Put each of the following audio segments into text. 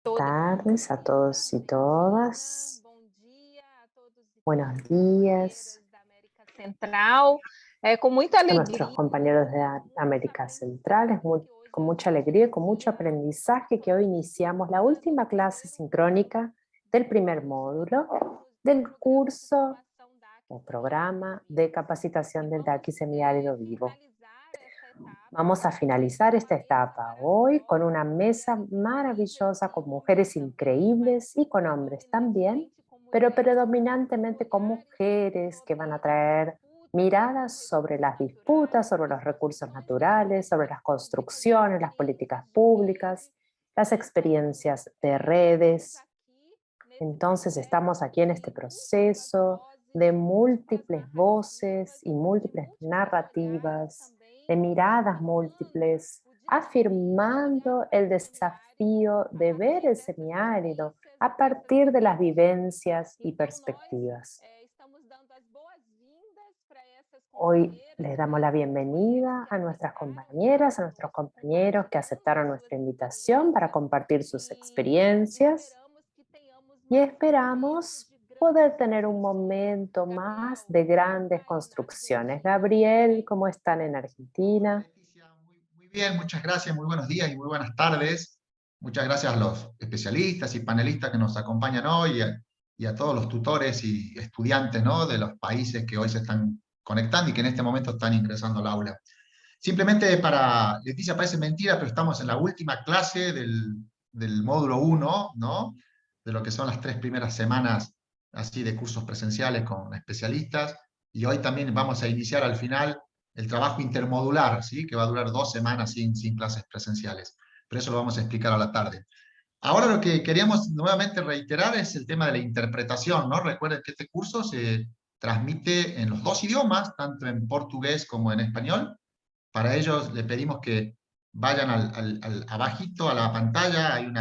Tardes a todos y todas. Buenos días Central, com muita a nuestros alegria. compañeros de América Central. Con mucha alegría y con mucho aprendizaje que hoy iniciamos la última clase sincrónica del primer módulo del curso o programa de capacitación del DAC semiárido vivo. Vamos a finalizar esta etapa hoy con una mesa maravillosa con mujeres increíbles y con hombres también, pero predominantemente con mujeres que van a traer miradas sobre las disputas, sobre los recursos naturales, sobre las construcciones, las políticas públicas, las experiencias de redes. Entonces estamos aquí en este proceso de múltiples voces y múltiples narrativas, de miradas múltiples, afirmando el desafío de ver el semiárido a partir de las vivencias y perspectivas. Hoy les damos la bienvenida a nuestras compañeras, a nuestros compañeros que aceptaron nuestra invitación para compartir sus experiencias y esperamos poder tener un momento más de grandes construcciones. Gabriel, ¿cómo están en Argentina? Leticia, muy bien, muchas gracias, muy buenos días y muy buenas tardes. Muchas gracias a los especialistas y panelistas que nos acompañan hoy y a todos los tutores y estudiantes, ¿no?, de los países que hoy se están conectando y que en este momento están ingresando al aula. Simplemente para, Leticia, parece mentira, pero estamos en la última clase del módulo 1, ¿no?, de lo que son las 3 primeras semanas así de cursos presenciales con especialistas, y hoy también vamos a iniciar al final el trabajo intermodular, ¿sí?, que va a durar 2 semanas sin clases presenciales. Pero eso lo vamos a explicar a la tarde. Ahora lo que queríamos nuevamente reiterar es el tema de la interpretación, ¿no? Recuerden que este curso se transmite en los dos idiomas, tanto en portugués como en español. Para ellos le pedimos que vayan abajito a la pantalla, hay un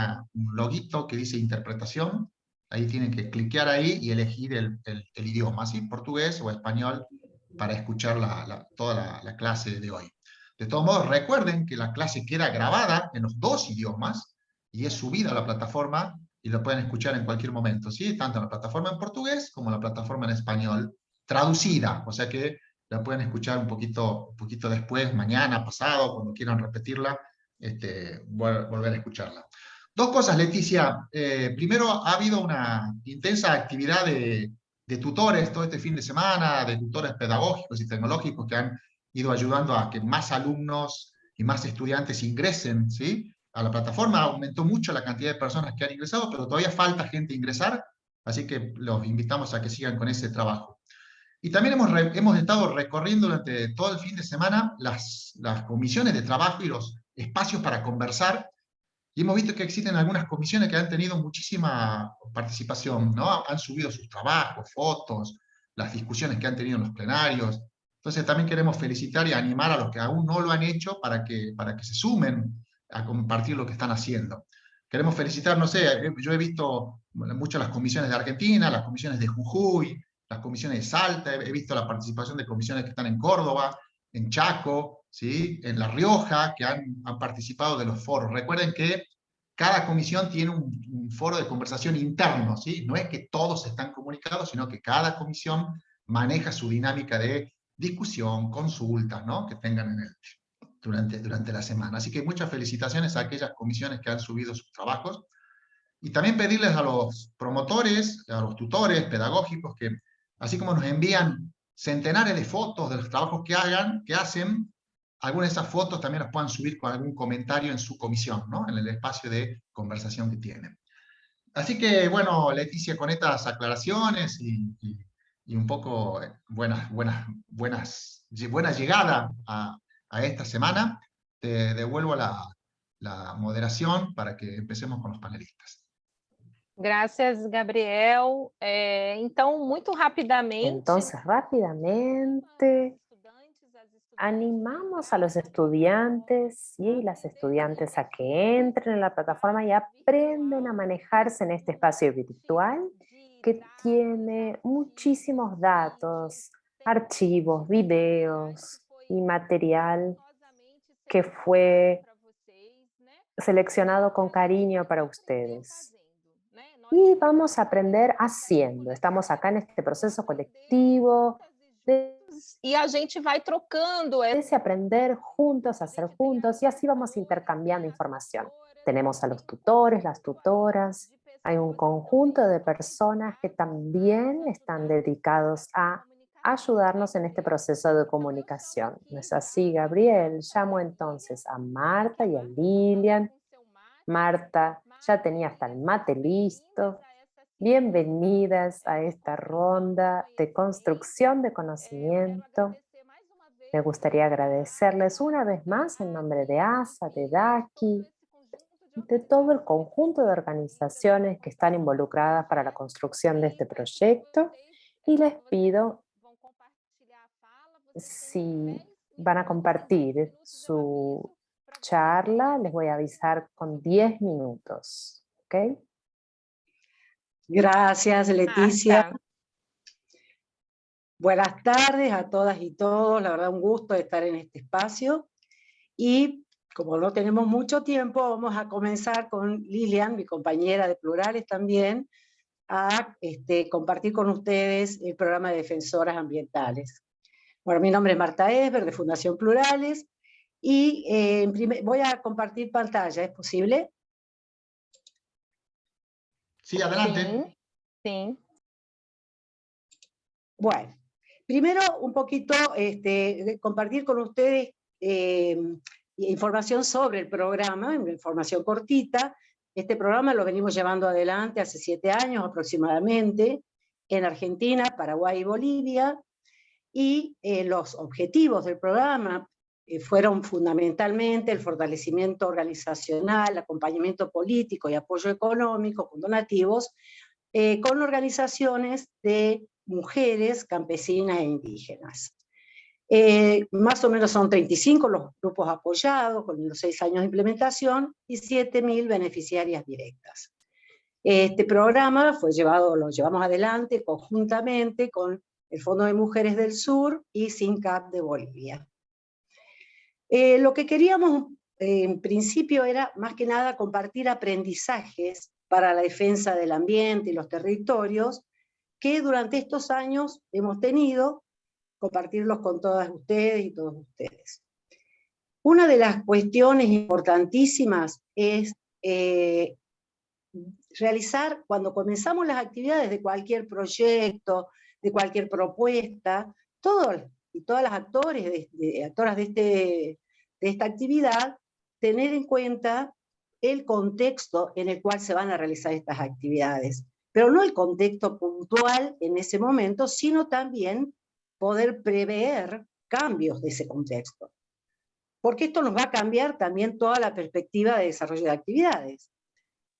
loguito que dice interpretación, ahí tienen que cliquear ahí y elegir el idioma, ¿sí?, portugués o español, para escuchar toda la clase de hoy. De todos modos, recuerden que la clase queda grabada en los dos idiomas y es subida a la plataforma y lo pueden escuchar en cualquier momento, ¿sí?, tanto en la plataforma en portugués como en la plataforma en español, traducida, o sea que la pueden escuchar un poquito después, mañana, pasado, cuando quieran repetirla, volver a escucharla. Dos cosas, Leticia. Primero, ha habido una intensa actividad de tutores todo este fin de semana, de tutores pedagógicos y tecnológicos que han ido ayudando a que más alumnos y más estudiantes ingresen, ¿sí?, a la plataforma. Aumentó mucho la cantidad de personas que han ingresado, pero todavía falta gente ingresar, así que los invitamos a que sigan con ese trabajo. Y también hemos estado recorriendo durante todo el fin de semana las comisiones de trabajo y los espacios para conversar, y hemos visto que existen algunas comisiones que han tenido muchísima participación, ¿no? Han subido sus trabajos, fotos, las discusiones que han tenido en los plenarios. Entonces también queremos felicitar y animar a los que aún no lo han hecho para que se sumen a compartir lo que están haciendo. Queremos felicitar, no sé, yo he visto mucho las comisiones de Argentina, las comisiones de Jujuy, las comisiones de Salta, he visto la participación de comisiones que están en Córdoba, en Chaco, ¿sí?, en La Rioja, que han participado de los foros. Recuerden que cada comisión tiene un foro de conversación interno, ¿sí? No es que todos están comunicados, sino que cada comisión maneja su dinámica de discusión, consultas, ¿no?, que tengan durante la semana. Así que muchas felicitaciones a aquellas comisiones que han subido sus trabajos. Y también pedirles a los promotores, a los tutores pedagógicos, que así como nos envían centenares de fotos de los trabajos que hacen, algunas de esas fotos también las puedan subir con algún comentario en su comisión, ¿no?, en el espacio de conversación que tienen. Así que, bueno, Leticia, con estas aclaraciones y un poco buena llegada a esta semana, te devuelvo la moderación para que empecemos con los panelistas. Graças, Gabriel. Então, muito rapidamente, Entonces, rápidamente animamos a los estudiantes y las estudiantes a que entren en la plataforma y aprenden a manejarse en este espacio virtual que tiene muchísimos datos, archivos, videos y material que fue seleccionado con cariño para ustedes. Y vamos a aprender haciendo. Estamos acá en este proceso colectivo. Y a gente vai trocando. Es aprender juntos, hacer juntos, y así vamos intercambiando información. Tenemos a los tutores, las tutoras. Hay un conjunto de personas que también están dedicados a ayudarnos en este proceso de comunicación. ¿No es así, Gabriel? Llamo entonces a Marta y a Lilian. Marta ya tenía hasta el mate listo. Bienvenidas a esta ronda de construcción de conocimiento. Me gustaría agradecerles una vez más en nombre de ASA, de DACI, de todo el conjunto de organizaciones que están involucradas para la construcción de este proyecto, y les pido si van a compartir su charla, les voy a avisar con 10 minutos, ¿ok? Gracias, Leticia. Buenas tardes a todas y todos, la verdad un gusto estar en este espacio. Y como no tenemos mucho tiempo, vamos a comenzar con Lilian, mi compañera de Plurales también, a compartir con ustedes el programa de Defensoras Ambientales. Bueno, mi nombre es Marta Esber, de Fundación Plurales, y voy a compartir pantalla, ¿es posible? Sí, adelante. Sí. Bueno, primero un poquito compartir con ustedes información sobre el programa, información cortita. Este programa lo venimos llevando adelante hace 7 años aproximadamente, en Argentina, Paraguay y Bolivia, y los objetivos del programa fueron fundamentalmente el fortalecimiento organizacional, acompañamiento político y apoyo económico con donativos, con organizaciones de mujeres, campesinas e indígenas. Más o menos son 35 los grupos apoyados con los 6 años de implementación y 7.000 beneficiarias directas. Este programa lo llevamos adelante conjuntamente con el Fondo de Mujeres del Sur y SINCAP de Bolivia. Lo que queríamos en principio era más que nada compartir aprendizajes para la defensa del ambiente y los territorios que durante estos años hemos tenido, compartirlos con todas ustedes y todos ustedes. Una de las cuestiones importantísimas es realizar, cuando comenzamos las actividades de cualquier proyecto, de cualquier propuesta, todos y todas las actoras de esta actividad, tener en cuenta el contexto en el cual se van a realizar estas actividades. Pero no el contexto puntual en ese momento, sino también poder prever cambios de ese contexto. Porque esto nos va a cambiar también toda la perspectiva de desarrollo de actividades.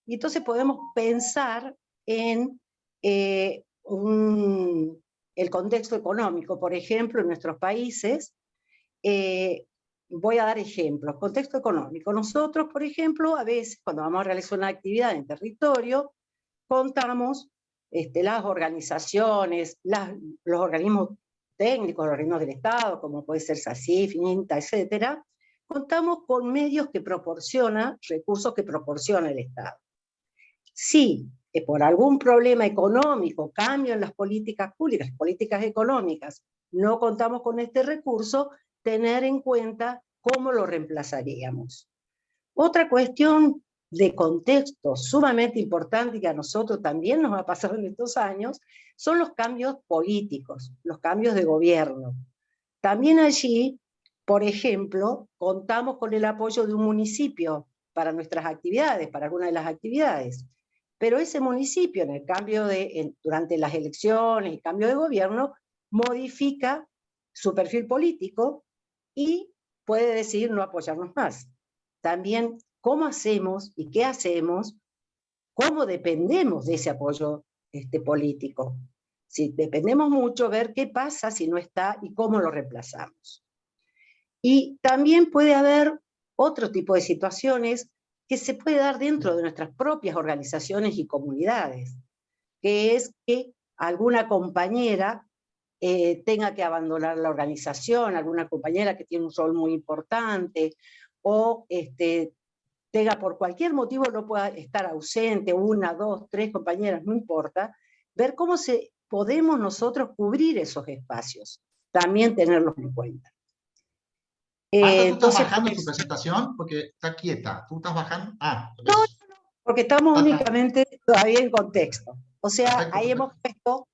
Y entonces podemos pensar en el contexto económico, por ejemplo, en nuestros países. Voy a dar ejemplos. Contexto económico. Nosotros, por ejemplo, a veces cuando vamos a realizar una actividad en territorio, contamos las organizaciones, los organismos técnicos, los organismos del Estado, como puede ser SACIF, INTA, etcétera, contamos con medios que recursos que proporciona el Estado. Si por algún problema económico, cambio en las políticas públicas, políticas económicas, no contamos con este recurso, tener en cuenta cómo lo reemplazaríamos. Otra cuestión de contexto sumamente importante y que a nosotros también nos ha pasado en estos años, son los cambios políticos, los cambios de gobierno. También allí, por ejemplo, contamos con el apoyo de un municipio para nuestras actividades, para algunas de las actividades. Pero ese municipio, durante las elecciones y cambio de gobierno, modifica su perfil político y puede decidir no apoyarnos más. También, ¿cómo hacemos y qué hacemos? ¿Cómo dependemos de ese apoyo político? Si dependemos mucho, ver qué pasa si no está y cómo lo reemplazamos. Y también puede haber otro tipo de situaciones que se puede dar dentro de nuestras propias organizaciones y comunidades, que es que alguna compañera tenga que abandonar la organización, alguna compañera que tiene un rol muy importante, o tenga por cualquier motivo no pueda estar ausente, 1, 2, 3 compañeras, no importa, ver cómo podemos nosotros cubrir esos espacios, también tenerlos en cuenta. Marta, ¿tú estás Entonces, bajando tu pues, presentación? Porque está quieta. ¿Tú estás bajando? Ah, no, porque estamos está únicamente todavía en contexto. O sea, perfecto, ahí perfecto. hemos puesto,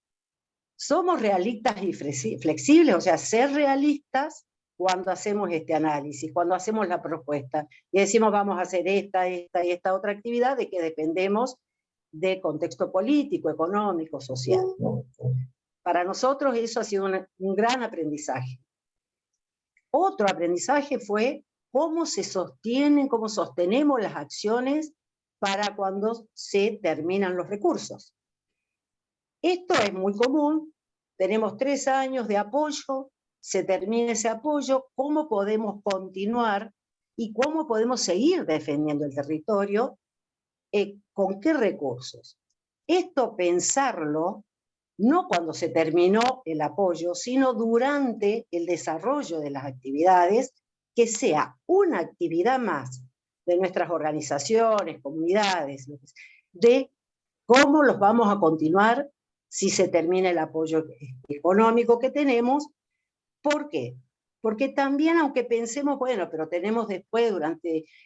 somos realistas y flexibles, o sea, ser realistas cuando hacemos este análisis, cuando hacemos la propuesta y decimos vamos a hacer esta y esta otra actividad, de que dependemos de contexto político, económico, social. Para nosotros eso ha sido un gran aprendizaje. Otro aprendizaje fue cómo se sostienen, cómo sostenemos las acciones para cuando se terminan los recursos. Esto es muy común, tenemos 3 años de apoyo, se termina ese apoyo, ¿cómo podemos continuar y cómo podemos seguir defendiendo el territorio? ¿Con qué recursos? Esto pensarlo no cuando se terminó el apoyo, sino durante el desarrollo de las actividades, que sea una actividad más de nuestras organizaciones, comunidades, de cómo los vamos a continuar si se termina el apoyo económico que tenemos. ¿Por qué? Porque también, aunque pensemos, bueno, pero tenemos después,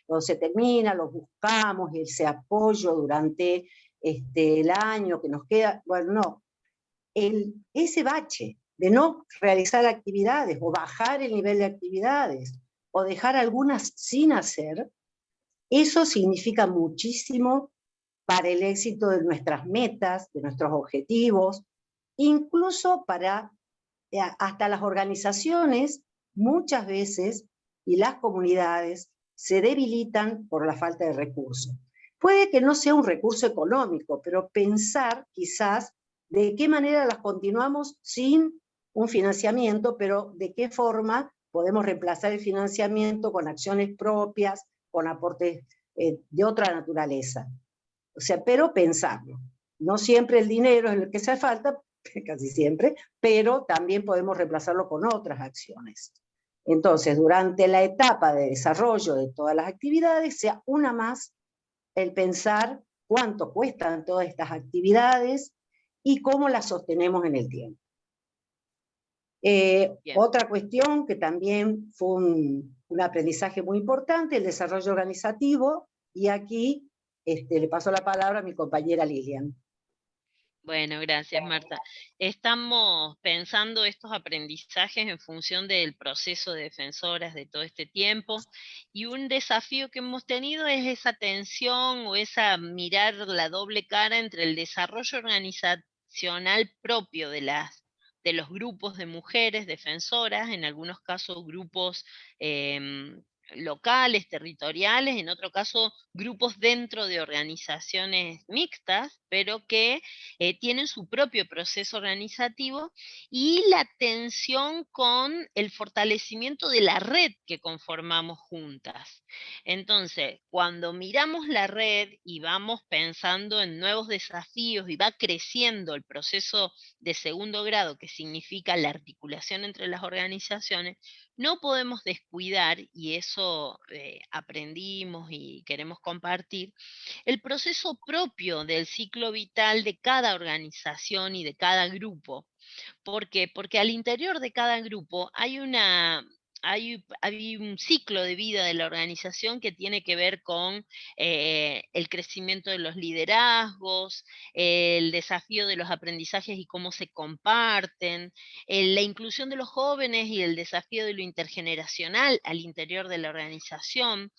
cuando se termina, los buscamos, ese apoyo durante el año que nos queda, bueno, no. Ese bache de no realizar actividades o bajar el nivel de actividades o dejar algunas sin hacer, eso significa muchísimo para el éxito de nuestras metas, de nuestros objetivos, incluso para hasta las organizaciones, muchas veces, y las comunidades, se debilitan por la falta de recursos. Puede que no sea un recurso económico, pero pensar quizás de qué manera las continuamos sin un financiamiento, pero de qué forma podemos reemplazar el financiamiento con acciones propias, con aportes de otra naturaleza. O sea, pero pensarlo. No siempre el dinero es el que hace falta, casi siempre, pero también podemos reemplazarlo con otras acciones. Entonces, durante la etapa de desarrollo de todas las actividades, sea una más el pensar cuánto cuestan todas estas actividades y cómo las sostenemos en el tiempo. Otra cuestión que también fue un aprendizaje muy importante, el desarrollo organizativo, y aquí le paso la palabra a mi compañera Lilian. Bueno, gracias, Marta. Estamos pensando estos aprendizajes en función del proceso de defensoras de todo este tiempo, y un desafío que hemos tenido es esa tensión o esa mirar la doble cara entre el desarrollo organizacional propio de los grupos de mujeres defensoras, en algunos casos grupos locales, territoriales, en otro caso grupos dentro de organizaciones mixtas, pero que tienen su propio proceso organizativo, y la tensión con el fortalecimiento de la red que conformamos juntas. Entonces, cuando miramos la red y vamos pensando en nuevos desafíos y va creciendo el proceso de segundo grado, que significa la articulación entre las organizaciones, no podemos descuidar, y eso aprendimos y queremos compartir, el proceso propio del ciclo vital de cada organización y de cada grupo. ¿Por qué? Porque al interior de cada grupo hay un ciclo de vida de la organización que tiene que ver con el crecimiento de los liderazgos, el desafío de los aprendizajes y cómo se comparten, la inclusión de los jóvenes y el desafío de lo intergeneracional al interior de la organización.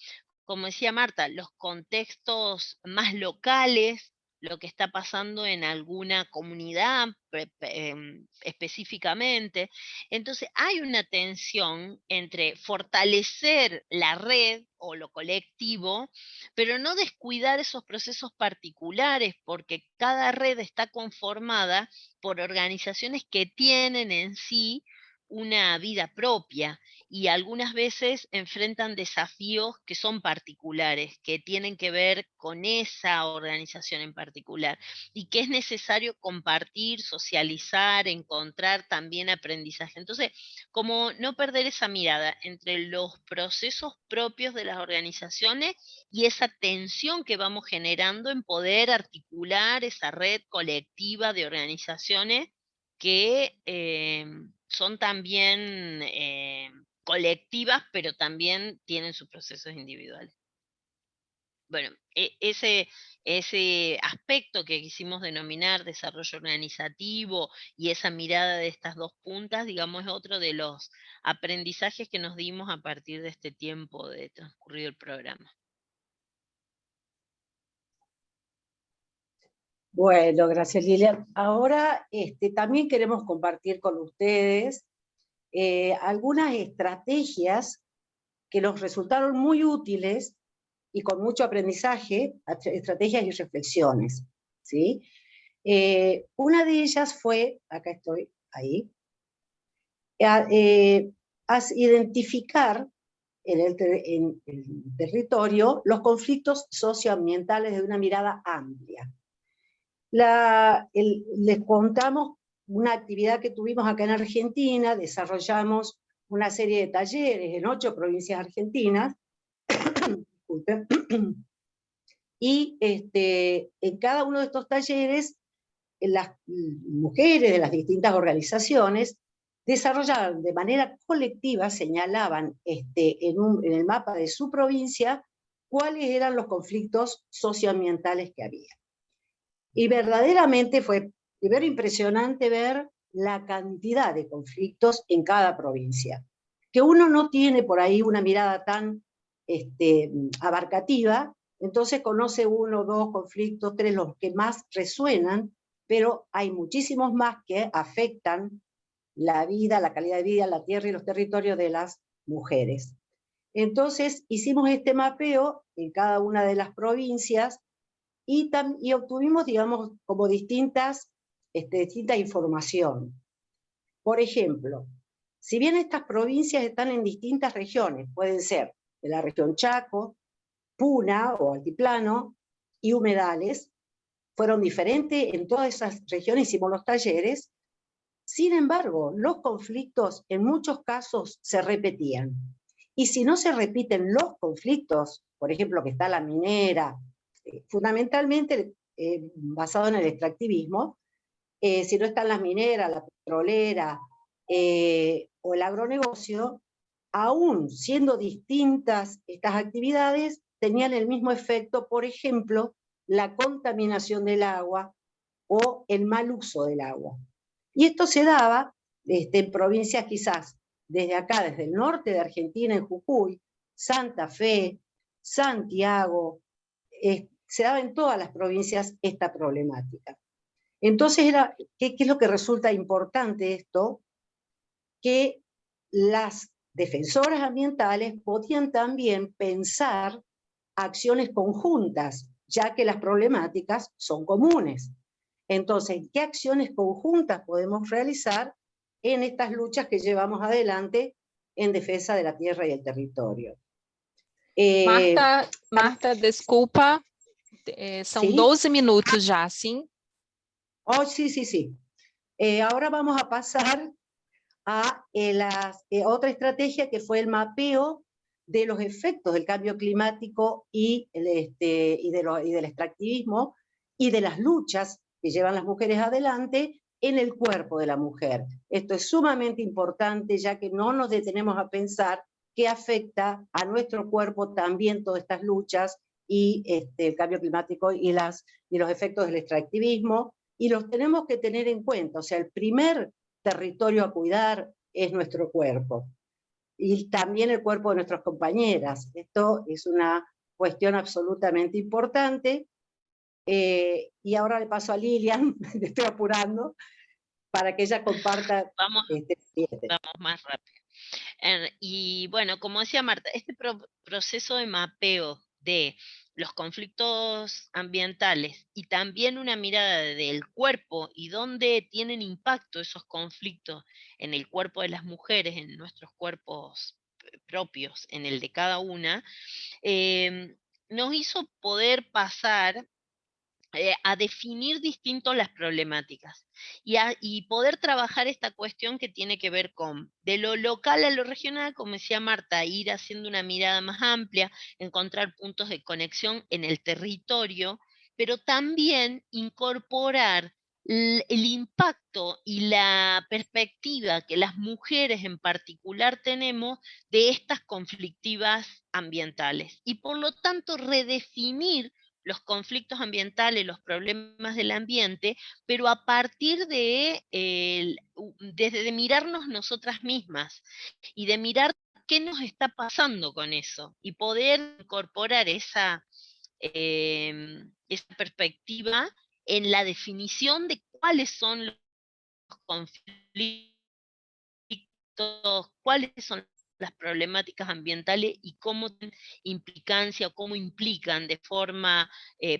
Como decía Marta, los contextos más locales, lo que está pasando en alguna comunidad específicamente. Entonces, hay una tensión entre fortalecer la red o lo colectivo, pero no descuidar esos procesos particulares, porque cada red está conformada por organizaciones que tienen en sí una vida propia y algunas veces enfrentan desafíos que son particulares, que tienen que ver con esa organización en particular y que es necesario compartir, socializar, encontrar también aprendizaje. Entonces, como no perder esa mirada entre los procesos propios de las organizaciones y esa tensión que vamos generando en poder articular esa red colectiva de organizaciones que son también colectivas, pero también tienen sus procesos individuales. Bueno, ese aspecto que quisimos denominar desarrollo organizativo y esa mirada de estas dos puntas, digamos, es otro de los aprendizajes que nos dimos a partir de este tiempo de transcurrido el programa. Bueno, gracias Lilian. Ahora también queremos compartir con ustedes algunas estrategias que nos resultaron muy útiles y con mucho aprendizaje, estrategias y reflexiones, ¿sí? Una de ellas fue, acá estoy, ahí, identificar en el territorio los conflictos socioambientales de una mirada amplia. Les contamos una actividad que tuvimos acá en Argentina, desarrollamos una serie de talleres en 8 provincias argentinas, y en cada uno de estos talleres, las mujeres de las distintas organizaciones desarrollaban de manera colectiva, señalaban en el mapa de su provincia cuáles eran los conflictos socioambientales que había. Y verdaderamente fue primero impresionante ver la cantidad de conflictos en cada provincia, que uno no tiene por ahí una mirada tan abarcativa, entonces conoce 1, 2 conflictos, 3, los que más resuenan, pero hay muchísimos más que afectan la vida, la calidad de vida, la tierra y los territorios de las mujeres. Entonces hicimos este mapeo en cada una de las provincias y obtuvimos, digamos, como distinta información. Por ejemplo, si bien estas provincias están en distintas regiones, pueden ser de la región Chaco, Puna o Altiplano y humedales, fueron diferentes en todas esas regiones, hicimos los talleres. Sin embargo, los conflictos en muchos casos se repetían. Y si no se repiten los conflictos, por ejemplo, que está la minera, fundamentalmente basado en el extractivismo, si no están las mineras, la petrolera o el agronegocio, aún siendo distintas estas actividades, tenían el mismo efecto, por ejemplo, la contaminación del agua o el mal uso del agua. Y esto se daba en provincias quizás desde acá, desde el norte de Argentina, en Jujuy, Santa Fe, Santiago, se daba en todas las provincias esta problemática. Entonces, ¿qué es lo que resulta importante esto? Que las defensoras ambientales podían también pensar acciones conjuntas, ya que las problemáticas son comunes. Entonces, ¿qué acciones conjuntas podemos realizar en estas luchas que llevamos adelante en defensa de la tierra y el territorio? Marta, desculpa, são ¿Sí? 12 minutos já, sim? Oh, sí. Ahora vamos a pasar a otra estrategia que fue el mapeo de los efectos del cambio climático y del extractivismo y de las luchas que llevan las mujeres adelante en el cuerpo de la mujer. Esto es sumamente importante, ya que no nos detenemos a pensar que afecta a nuestro cuerpo también todas estas luchas y el cambio climático y los efectos del extractivismo, y los tenemos que tener en cuenta. O sea, el primer territorio a cuidar es nuestro cuerpo, y también el cuerpo de nuestras compañeras. Esto es una cuestión absolutamente importante. Y ahora le paso a Lilian, le estoy apurando, para que ella comparta. Vamos más rápido. Y bueno, como decía Marta, este proceso de mapeo de los conflictos ambientales y también una mirada del cuerpo y dónde tienen impacto esos conflictos en el cuerpo de las mujeres, en nuestros cuerpos propios, en el de cada una, nos hizo poder pasar a definir distinto las problemáticas y poder trabajar esta cuestión que tiene que ver con de lo local a lo regional, como decía Marta, ir haciendo una mirada más amplia, encontrar puntos de conexión en el territorio, pero también incorporar el impacto y la perspectiva que las mujeres en particular tenemos de estas conflictivas ambientales y por lo tanto redefinir los conflictos ambientales, los problemas del ambiente, pero a partir de, desde mirarnos nosotras mismas y de mirar qué nos está pasando con eso y poder incorporar esa perspectiva en la definición de cuáles son los conflictos, cuáles son las problemáticas ambientales y cómo implicancia o cómo implican de forma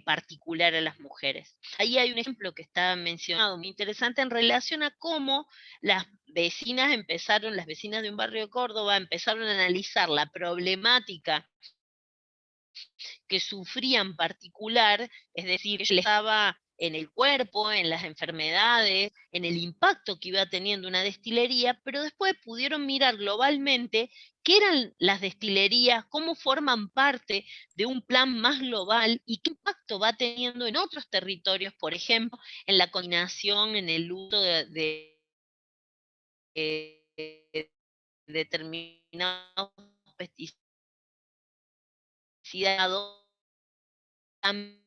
particular a las mujeres. Ahí hay un ejemplo que está mencionado muy interesante en relación a cómo las vecinas las vecinas de un barrio de Córdoba empezaron a analizar la problemática que sufrían en particular, es decir, les estaba en el cuerpo, en las enfermedades, en el impacto que iba teniendo una destilería, pero después pudieron mirar globalmente qué eran las destilerías, cómo forman parte de un plan más global y qué impacto va teniendo en otros territorios, por ejemplo, en la contaminación, en el uso de determinados pesticidas, también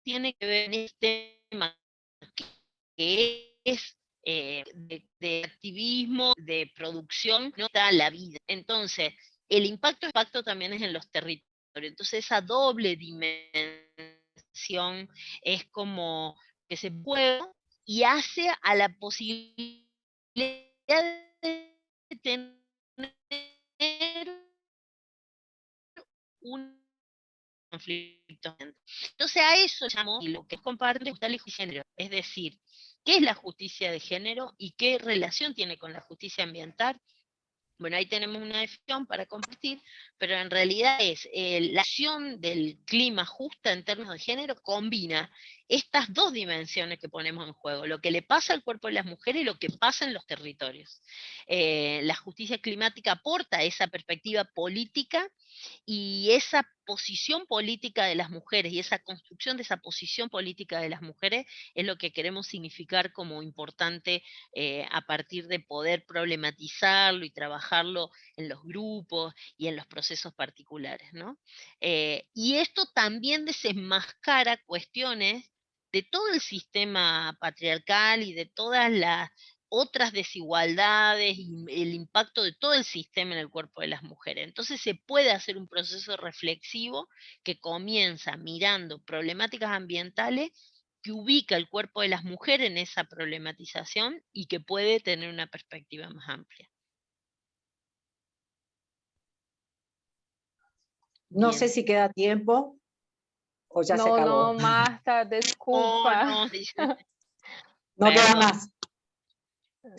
tiene que ver en este tema que es de activismo, de producción, no está la vida. Entonces, el impacto también es en los territorios. Entonces, esa doble dimensión es como que se puede y hace a la posibilidad de tener un conflicto. Entonces a eso llamamos, y lo que comparte justicia de género, es decir, ¿qué es la justicia de género y qué relación tiene con la justicia ambiental? Bueno, ahí tenemos una definición para compartir, pero en realidad es la acción del clima justa en términos de género combina estas dos dimensiones que ponemos en juego, lo que le pasa al cuerpo de las mujeres y lo que pasa en los territorios. La justicia climática aporta esa perspectiva política y esa posición política de las mujeres y esa construcción de esa posición política de las mujeres es lo que queremos significar como importante a partir de poder problematizarlo y trabajarlo en los grupos y en los procesos particulares, ¿no? Y esto también desenmascara cuestiones de todo el sistema patriarcal y de todas las otras desigualdades y el impacto de todo el sistema en el cuerpo de las mujeres. Entonces se puede hacer un proceso reflexivo que comienza mirando problemáticas ambientales, que ubica el cuerpo de las mujeres en esa problematización y que puede tener una perspectiva más amplia. No Bien. sé si queda tiempo o ya se No, acabó. não, Marta, desculpa. Oh, no. No queda Perdón. más.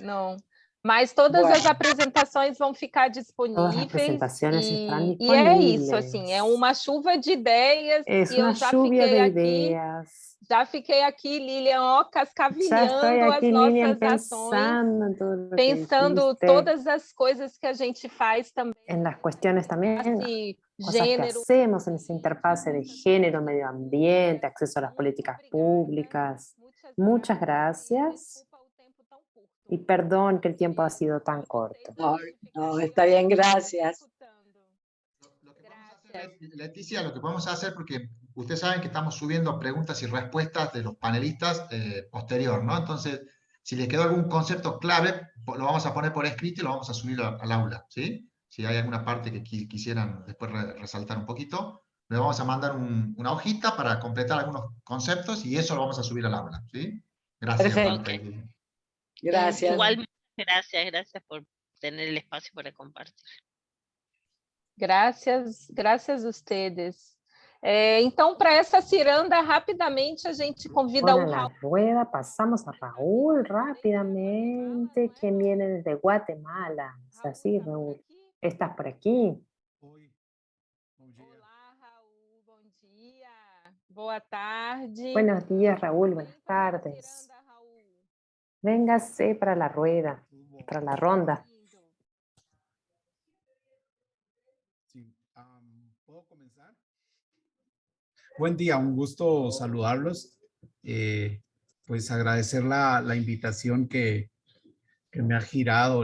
Não. Mas todas Bueno. as apresentações vão ficar Todas las disponíveis presentaciones están e é isso, disponibles. assim, é uma chuva de ideias Es e eu una já lluvia fiquei de aqui, ideas. já fiquei aqui, Lilian, ó, Ya estoy cascavilhando as aquí, Lilian, nossas ações, pensando en todo lo que pensando dijiste, todas as coisas que a gente faz também, en las cuestiones también, assim, cosas que gênero. hacemos en esa interfase de género, medio ambiente, acceso a las políticas públicas. Muchas gracias. Y perdón que el tiempo ha sido tan corto. No, está bien, gracias. Lo que podemos hacer, Leticia, lo que podemos hacer, porque ustedes saben que estamos subiendo preguntas y respuestas de los panelistas posterior, ¿no? Entonces, si les quedó algún concepto clave, lo vamos a poner por escrito y lo vamos a subir al aula, ¿sí? Si hay alguna parte que quisieran después resaltar un poquito, le vamos a mandar una hojita para completar algunos conceptos y eso lo vamos a subir al aula, ¿sí? Gracias, Perfecto. Marta y Lili. Gracias. Igual, gracias por tener el espacio para compartir. Graças a ustedes. Então, para essa ciranda, rapidamente a gente convida Bueno, o la Raul. rueda pasamos a Raúl rápidamente, que viene desde Guatemala. ¿Es así, Raúl? ¿Estás por aquí? Oi, bom dia. Olá, Raul, bom dia. Boa tarde. Buenos días, Raúl. Buenas Vem para essa tardes. ciranda, Raul. Véngase para la rueda, Tudo bom? para la ronda. Lindo. Sí. ¿Puedo comenzar? Buen día, un gusto saludarlos. Pues agradecer la invitación que me ha girado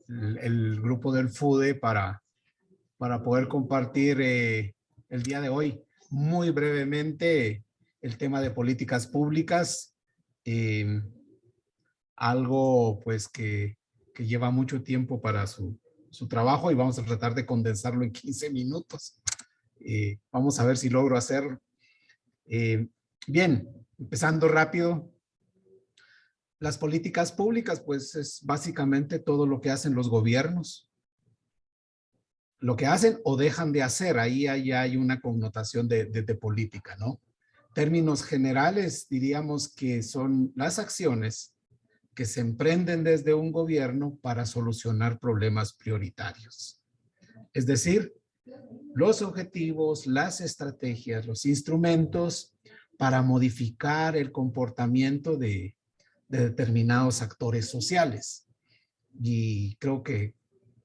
el grupo del FUDE para poder compartir el día de hoy. Muy brevemente, el tema de políticas públicas, algo pues que lleva mucho tiempo para su trabajo y vamos a tratar de condensarlo en 15 minutos. Vamos a ver si logro hacerlo. Bien, empezando rápido. Las políticas públicas, pues es básicamente todo lo que hacen los gobiernos. Lo que hacen o dejan de hacer, ahí hay una connotación de política, ¿no? Términos generales, diríamos que son las acciones que se emprenden desde un gobierno para solucionar problemas prioritarios. Es decir, los objetivos, las estrategias, los instrumentos para modificar el comportamiento de determinados actores sociales. Y creo que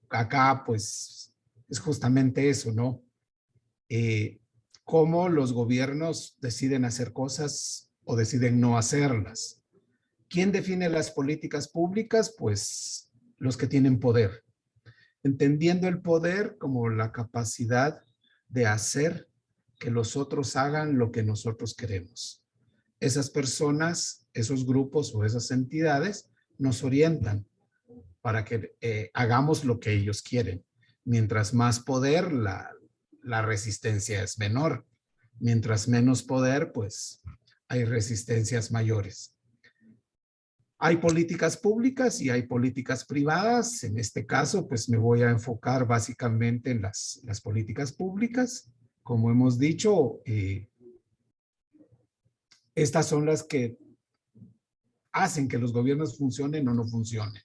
acá pues es justamente eso, ¿no? Cómo los gobiernos deciden hacer cosas o deciden no hacerlas. ¿Quién define las políticas públicas? Pues los que tienen poder. Entendiendo el poder como la capacidad de hacer que los otros hagan lo que nosotros queremos. Esas personas, esos grupos o esas entidades nos orientan para que hagamos lo que ellos quieren. Mientras más poder, la resistencia es menor. Mientras menos poder, pues hay resistencias mayores. Hay políticas públicas y hay políticas privadas. En este caso, pues me voy a enfocar básicamente en las políticas públicas. Como hemos dicho, estas son las que hacen que los gobiernos funcionen o no funcionen.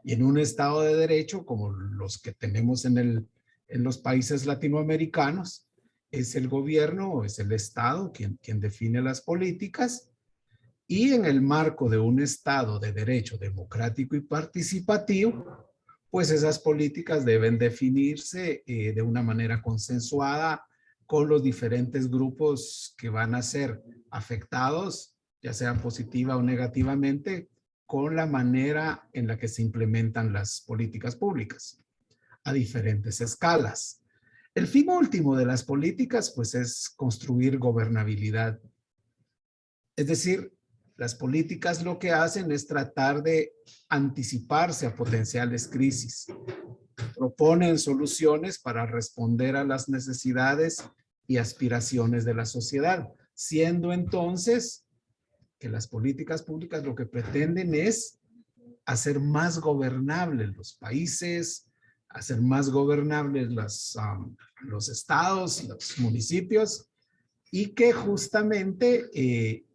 Y en un Estado de Derecho, como los que tenemos en los países latinoamericanos, es el gobierno o es el Estado quien define las políticas. Y en el marco de un Estado de Derecho democrático y participativo, pues esas políticas deben definirse de una manera consensuada con los diferentes grupos que van a ser afectados, ya sean positiva o negativamente, con la manera en la que se implementan las políticas públicas a diferentes escalas. El fin último de las políticas, pues, es construir gobernabilidad. Es decir, las políticas lo que hacen es tratar de anticiparse a potenciales crisis. Proponen soluciones para responder a las necesidades y aspiraciones de la sociedad, siendo entonces que las políticas públicas lo que pretenden es hacer más gobernables los países, hacer más gobernables los estados y los municipios, y que justamente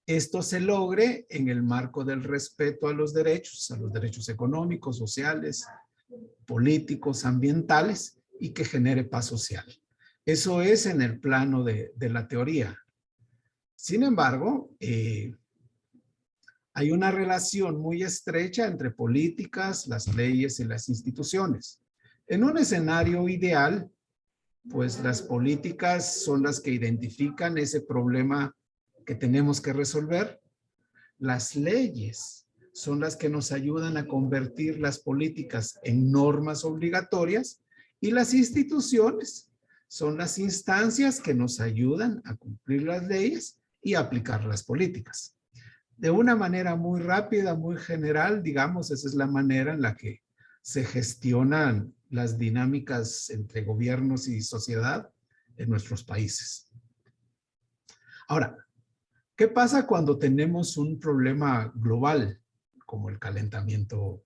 esto se logre en el marco del respeto a los derechos económicos, sociales, políticos, ambientales, y que genere paz social. Eso es en el plano de la teoría. Sin embargo, hay una relación muy estrecha entre políticas, las leyes y las instituciones. En un escenario ideal, pues las políticas son las que identifican ese problema que tenemos que resolver. Las leyes son las que nos ayudan a convertir las políticas en normas obligatorias, y las instituciones son las instancias que nos ayudan a cumplir las leyes y aplicar las políticas. De una manera muy rápida, muy general, digamos, esa es la manera en la que se gestionan las dinámicas entre gobiernos y sociedad en nuestros países. Ahora, ¿qué pasa cuando tenemos un problema global como el calentamiento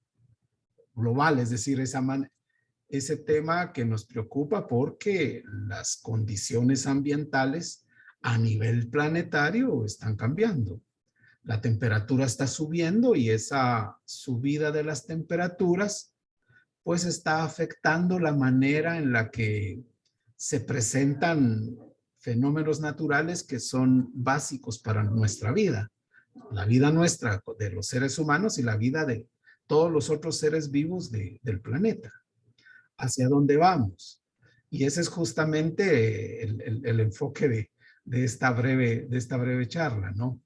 global, es decir, ese tema que nos preocupa porque las condiciones ambientales a nivel planetario están cambiando. La temperatura está subiendo y esa subida de las temperaturas pues está afectando la manera en la que se presentan fenómenos naturales que son básicos para nuestra vida. La vida nuestra de los seres humanos y la vida de todos los otros seres vivos del planeta. ¿Hacia dónde vamos? Y ese es justamente el enfoque de esta breve charla, ¿no?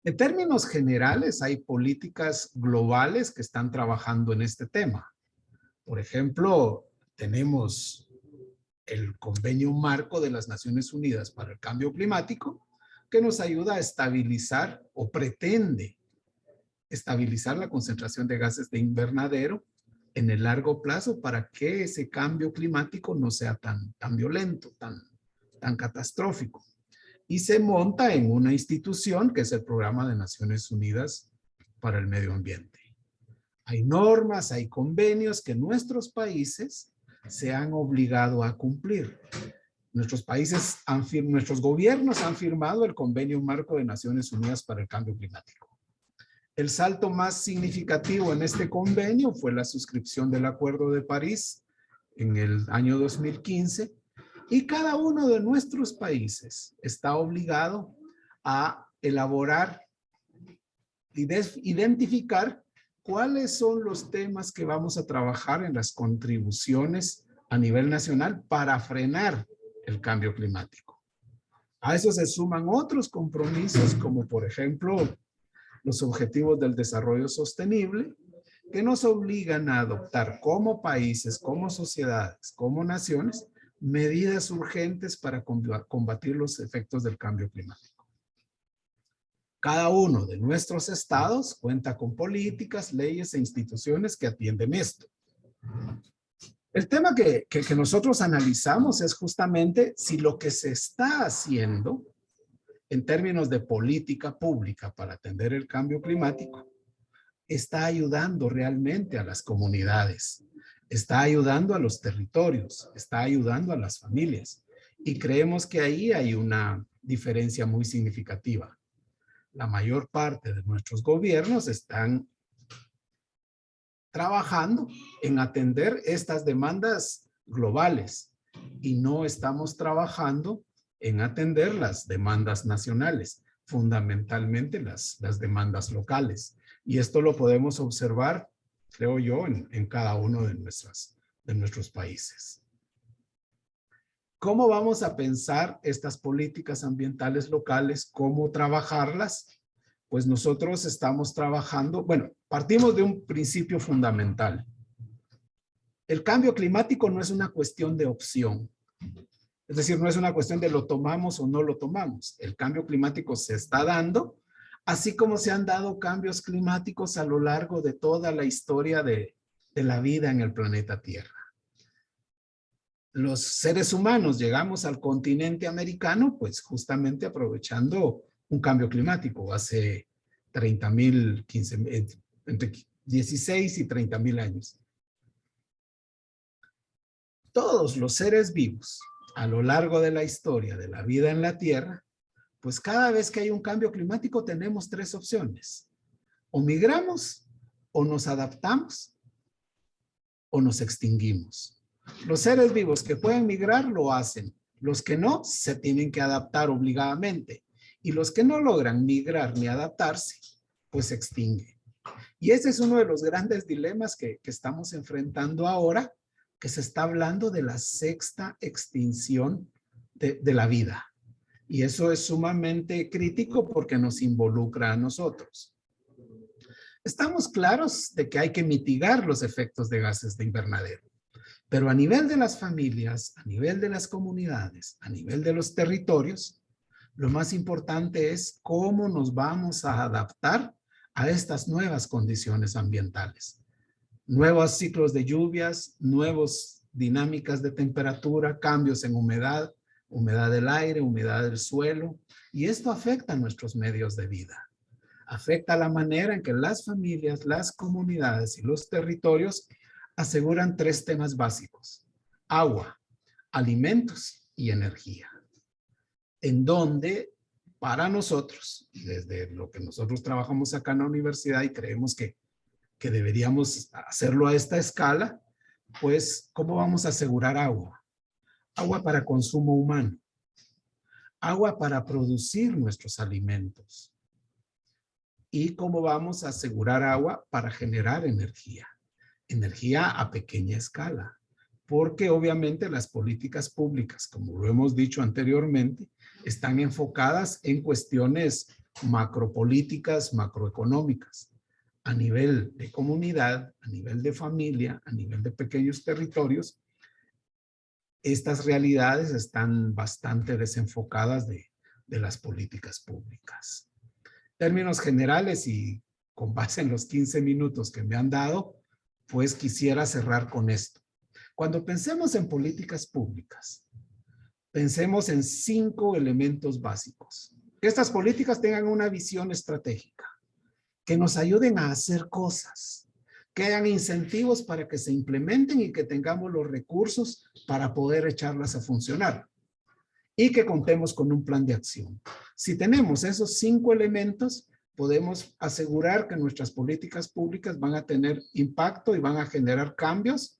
En términos generales, hay políticas globales que están trabajando en este tema. Por ejemplo, tenemos el Convenio Marco de las Naciones Unidas para el Cambio Climático, que nos ayuda a estabilizar o pretende estabilizar la concentración de gases de invernadero en el largo plazo para que ese cambio climático no sea tan violento, tan catastrófico. Y se monta en una institución que es el Programa de Naciones Unidas para el Medio Ambiente. Hay normas, hay convenios que nuestros países se han obligado a cumplir. Nuestros gobiernos han firmado el Convenio Marco de Naciones Unidas para el Cambio Climático. El salto más significativo en este convenio fue la suscripción del Acuerdo de París en el año 2015, y cada uno de nuestros países está obligado a elaborar y identificar cuáles son los temas que vamos a trabajar en las contribuciones a nivel nacional para frenar el cambio climático. A eso se suman otros compromisos, como por ejemplo los Objetivos del Desarrollo Sostenible, que nos obligan a adoptar como países, como sociedades, como naciones, medidas urgentes para combatir los efectos del cambio climático. Cada uno de nuestros estados cuenta con políticas, leyes e instituciones que atienden esto. El tema que nosotros analizamos es justamente si lo que se está haciendo en términos de política pública para atender el cambio climático está ayudando realmente a las comunidades, está ayudando a los territorios, está ayudando a las familias. Y creemos que ahí hay una diferencia muy significativa. La mayor parte de nuestros gobiernos están trabajando en atender estas demandas globales y no estamos trabajando en atender las demandas nacionales, fundamentalmente las demandas locales. Y esto lo podemos observar, creo yo, en cada uno de nuestros países. ¿Cómo vamos a pensar estas políticas ambientales locales? ¿Cómo trabajarlas? Pues nosotros estamos trabajando, bueno, partimos de un principio fundamental. El cambio climático no es una cuestión de opción. Es decir, no es una cuestión de lo tomamos o no lo tomamos. El cambio climático se está dando, así como se han dado cambios climáticos a lo largo de toda la historia de la vida en el planeta Tierra. Los seres humanos llegamos al continente americano, pues justamente aprovechando un cambio climático hace 30.000, entre 16 y 30.000 años. Todos los seres vivos a lo largo de la historia de la vida en la Tierra, pues cada vez que hay un cambio climático tenemos tres opciones. O migramos, o nos adaptamos, o nos extinguimos. Los seres vivos que pueden migrar lo hacen. Los que no, se tienen que adaptar obligadamente. Y los que no logran migrar ni adaptarse, pues se extinguen. Y ese es uno de los grandes dilemas que estamos enfrentando ahora, que se está hablando de la sexta extinción de la vida. Y eso es sumamente crítico porque nos involucra a nosotros. Estamos claros de que hay que mitigar los efectos de gases de invernadero, pero a nivel de las familias, a nivel de las comunidades, a nivel de los territorios, lo más importante es cómo nos vamos a adaptar a estas nuevas condiciones ambientales. Nuevos ciclos de lluvias, nuevas dinámicas de temperatura, cambios en humedad, humedad del aire, humedad del suelo, y esto afecta a nuestros medios de vida. Afecta la manera en que las familias, las comunidades y los territorios aseguran 3 temas básicos: agua, alimentos y energía. En donde para nosotros, desde lo que nosotros trabajamos acá en la universidad y creemos que deberíamos hacerlo a esta escala, pues, ¿cómo vamos a asegurar agua? Agua para consumo humano, agua para producir nuestros alimentos. ¿Y cómo vamos a asegurar agua para generar energía? Energía a pequeña escala, porque obviamente las políticas públicas, como lo hemos dicho anteriormente, están enfocadas en cuestiones macropolíticas, macroeconómicas, a nivel de comunidad, a nivel de familia, a nivel de pequeños territorios. Estas realidades están bastante desenfocadas de las políticas públicas. En términos generales y con base en los 15 minutos que me han dado, pues quisiera cerrar con esto. Cuando pensemos en políticas públicas, pensemos en 5 elementos básicos. Que estas políticas tengan una visión estratégica, que nos ayuden a hacer cosas, que hayan incentivos para que se implementen y que tengamos los recursos para poder echarlas a funcionar. Y que contemos con un plan de acción. Si tenemos esos 5 elementos, podemos asegurar que nuestras políticas públicas van a tener impacto y van a generar cambios,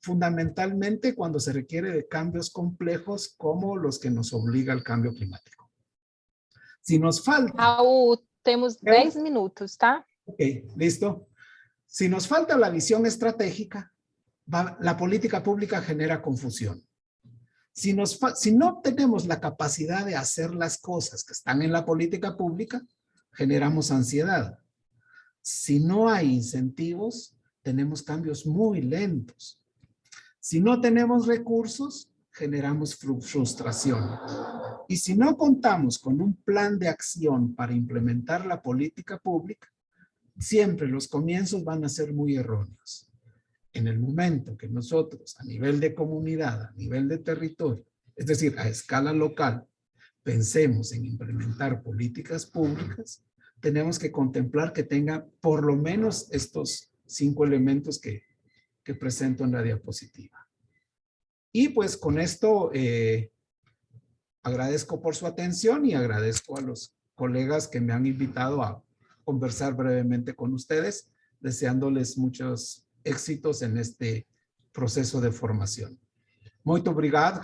fundamentalmente cuando se requiere de cambios complejos como los que nos obliga el cambio climático. Si nos falta... Raul, temos 10 minutos, ¿tá? Ok, listo. Si nos falta la visión estratégica, la política pública genera confusión. Si no tenemos la capacidad de hacer las cosas que están en la política pública, generamos ansiedad. Si no hay incentivos, tenemos cambios muy lentos. Si no tenemos recursos, generamos frustración. Y si no contamos con un plan de acción para implementar la política pública, siempre los comienzos van a ser muy erróneos. En el momento que nosotros, a nivel de comunidad, a nivel de territorio, es decir, a escala local, pensemos en implementar políticas públicas, tenemos que contemplar que tenga por lo menos estos 5 elementos que presento en la diapositiva. Y pues con esto agradezco por su atención y agradezco a los colegas que me han invitado a conversar brevemente con ustedes, deseándoles muchos éxitos en este proceso de formación. Muito obrigado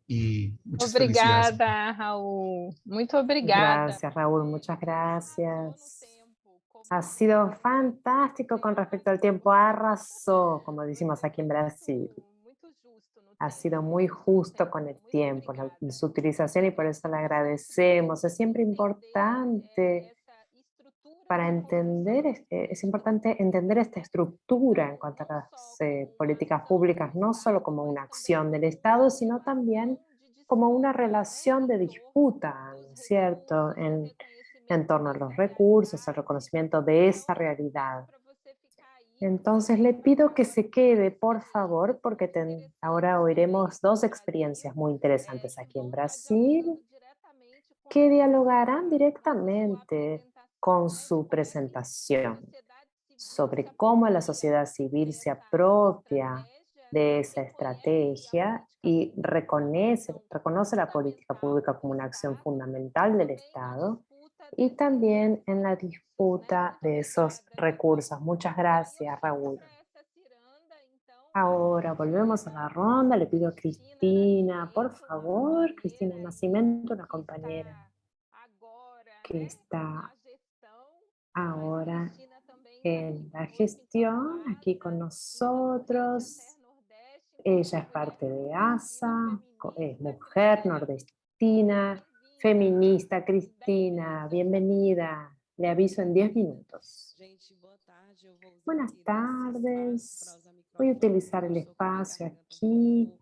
y muchas felicidades. Obrigada, Raul. Muito obrigada. Gracias, Raúl. Muchas gracias. Ha sido fantástico con respecto al tiempo. Arrasó, como decimos aquí en Brasil. Ha sido muy justo con el tiempo, su utilización, y por eso le agradecemos. Es siempre importante para entender, es importante entender esta estructura en cuanto a las políticas públicas, no solo como una acción del Estado, sino también como una relación de disputa, ¿cierto?, en torno a los recursos, el reconocimiento de esa realidad. Entonces le pido que se quede, por favor, porque ahora oiremos 2 experiencias muy interesantes aquí en Brasil, que dialogarán directamente con su presentación sobre cómo la sociedad civil se apropia de esa estrategia y reconoce la política pública como una acción fundamental del Estado, y también en la disputa de esos recursos. Muchas gracias, Raúl. Ahora volvemos a la ronda. Le pido a Cristina, por favor, Cristina Nascimento, una compañera que está ahora en la gestión aquí con nosotros. Ella es parte de ASA, es mujer nordestina, feminista. Cristina, bienvenida. Le aviso en 10 minutos. Buenas tardes. Voy a utilizar el espacio aquí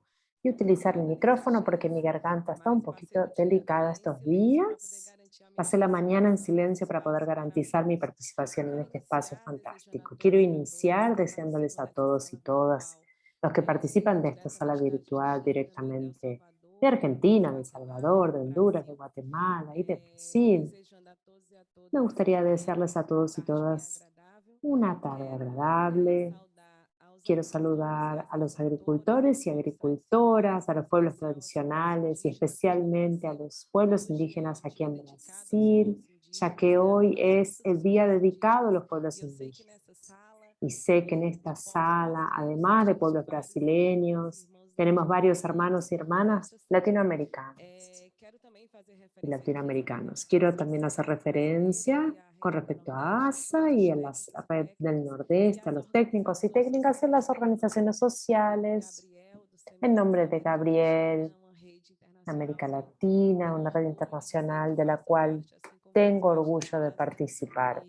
y utilizar el micrófono porque mi garganta está un poquito delicada estos días. Pasé la mañana en silencio para poder garantizar mi participación en este espacio fantástico. Quiero iniciar deseándoles a todos y todas los que participan de esta sala virtual directamente de Argentina, de El Salvador, de Honduras, de Guatemala y de Brasil. Me gustaría desearles a todos y todas una tarde agradable. Quiero saludar a los agricultores y agricultoras, a los pueblos tradicionales y especialmente a los pueblos indígenas aquí en Brasil, ya que hoy es el día dedicado a los pueblos indígenas. Y sé que en esta sala, además de pueblos brasileños, tenemos varios hermanos y hermanas latinoamericanos y latinoamericanos. Quiero también hacer referencia con respecto a ASA y a la red del Nordeste, a los técnicos y técnicas en las organizaciones sociales, en nombre de Gabriel, América Latina, una red internacional de la cual tengo orgullo de participar,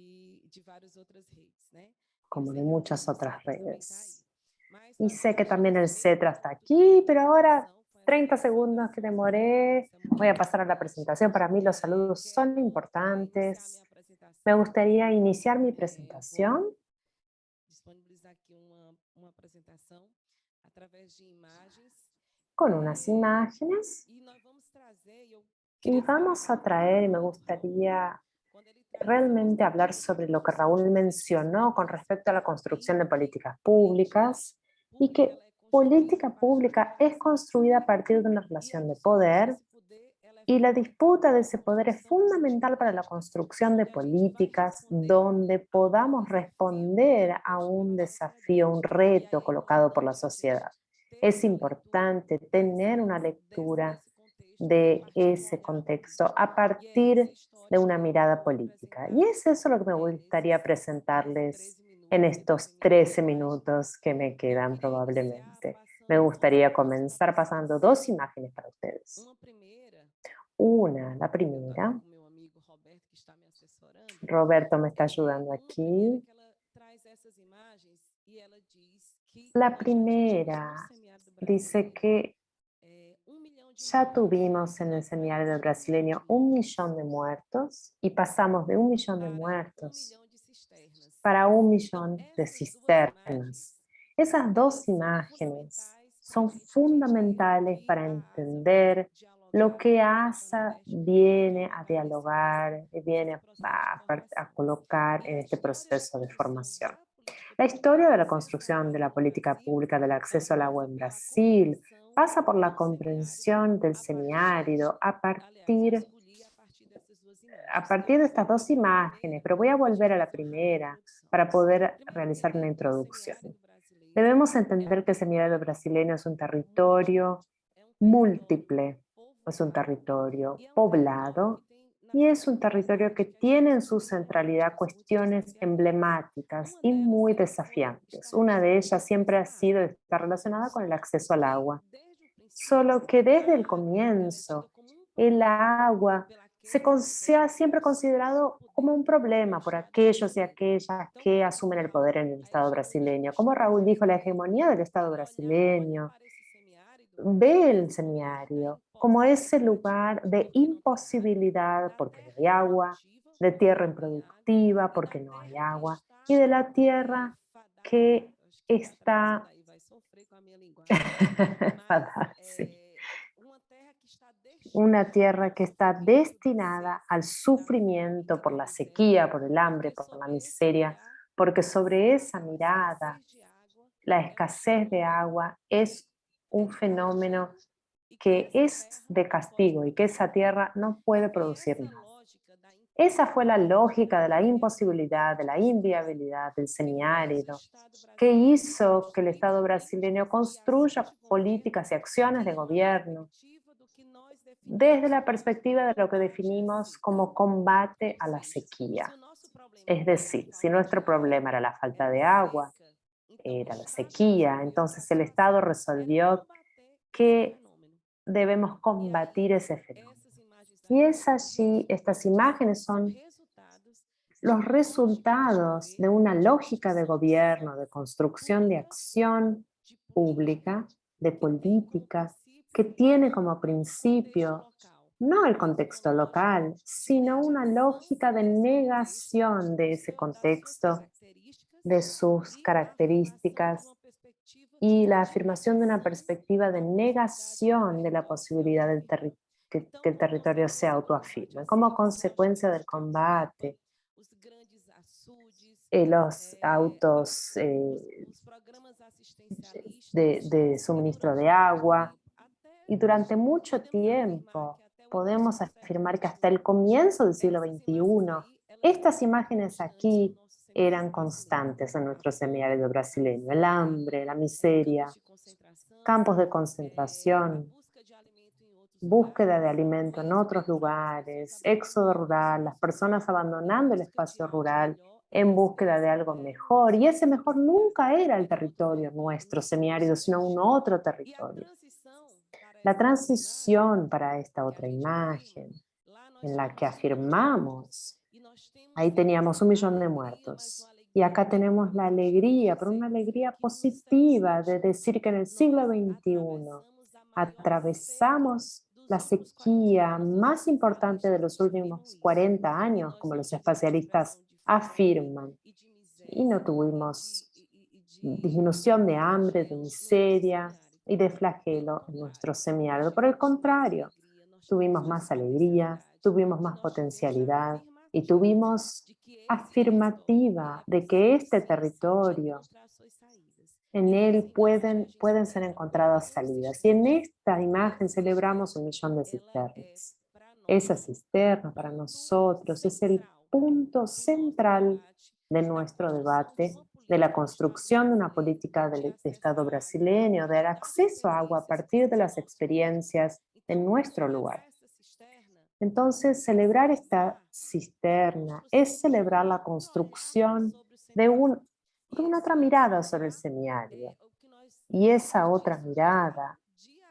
como de muchas otras redes. Y sé que también el CETRA está aquí, pero ahora 30 segundos que demoré, voy a pasar a la presentación. Para mí los saludos son importantes. Me gustaría iniciar mi presentación con unas imágenes y vamos a traer, y me gustaría realmente hablar sobre lo que Raúl mencionó con respecto a la construcción de políticas públicas y que política pública es construida a partir de una relación de poder y la disputa de ese poder es fundamental para la construcción de políticas donde podamos responder a un desafío, un reto colocado por la sociedad. Es importante tener una lectura de ese contexto a partir de una mirada política. Y es eso lo que me gustaría presentarles en estos 13 minutos que me quedan probablemente. Me gustaría comenzar pasando dos imágenes para ustedes. La primera, Roberto me está ayudando aquí. La primera dice que ya tuvimos en el semiárido brasileño 1 millón de muertos y pasamos de 1 millón de muertos para 1 millón de cisternas. Esas dos imágenes son fundamentales para entender lo que ASA viene a dialogar, viene a colocar en este proceso de formación. La historia de la construcción de la política pública del acceso al agua en Brasil pasa por la comprensión del semiárido a partir de estas dos imágenes, pero voy a volver a la primera para poder realizar una introducción. Debemos entender que el semiárido brasileño es un territorio múltiple, es un territorio poblado y es un territorio que tiene en su centralidad cuestiones emblemáticas y muy desafiantes. Una de ellas siempre ha sido está relacionada con el acceso al agua. Solo que desde el comienzo el agua se ha siempre considerado como un problema por aquellos y aquellas que asumen el poder en el Estado brasileño. Como Raúl dijo, la hegemonía del Estado brasileño ve el semiárido como ese lugar de imposibilidad porque no hay agua, de tierra improductiva porque no hay agua, y de la tierra que está sí. Una tierra que está destinada al sufrimiento por la sequía, por el hambre, por la miseria, porque sobre esa mirada la escasez de agua es un fenómeno que es de castigo y que esa tierra no puede producir nada. Esa fue la lógica de la imposibilidad, de la inviabilidad del semiárido, que hizo que el Estado brasileño construya políticas y acciones de gobierno desde la perspectiva de lo que definimos como combate a la sequía. Es decir, si nuestro problema era la falta de agua, era la sequía, entonces el Estado resolvió que debemos combatir ese fenómeno. Y es allí, estas imágenes son los resultados de una lógica de gobierno, de construcción de acción pública, de política, que tiene como principio no el contexto local, sino una lógica de negación de ese contexto, de sus características y la afirmación de una perspectiva de negación de la posibilidad del que el territorio se autoafirme. Como consecuencia del combate, los autos de suministro de agua, y durante mucho tiempo podemos afirmar que hasta el comienzo del siglo XXI, estas imágenes aquí eran constantes en nuestro semiárido brasileño: el hambre, la miseria, campos de concentración, búsqueda de alimento en otros lugares, éxodo rural, las personas abandonando el espacio rural en búsqueda de algo mejor, y ese mejor nunca era el territorio nuestro semiárido, sino un otro territorio. La transición para esta otra imagen, en la que afirmamos, ahí teníamos 1 millón de muertos, y acá tenemos la alegría, pero una alegría positiva de decir que en el siglo XXI atravesamos la sequía más importante de los últimos 40 años, como los especialistas afirman, y no tuvimos disminución de hambre, de miseria y de flagelo en nuestro semiárido. Por el contrario, tuvimos más alegría, tuvimos más potencialidad y tuvimos afirmativa de que este territorio, en él pueden ser encontradas salidas. Y en esta imagen celebramos 1 millón de cisternas. Esa cisterna para nosotros es el punto central de nuestro debate, de la construcción de una política de Estado brasileño, del acceso a agua a partir de las experiencias en nuestro lugar. Entonces, celebrar esta cisterna es celebrar la construcción de una otra mirada sobre el semiárido. Y esa otra mirada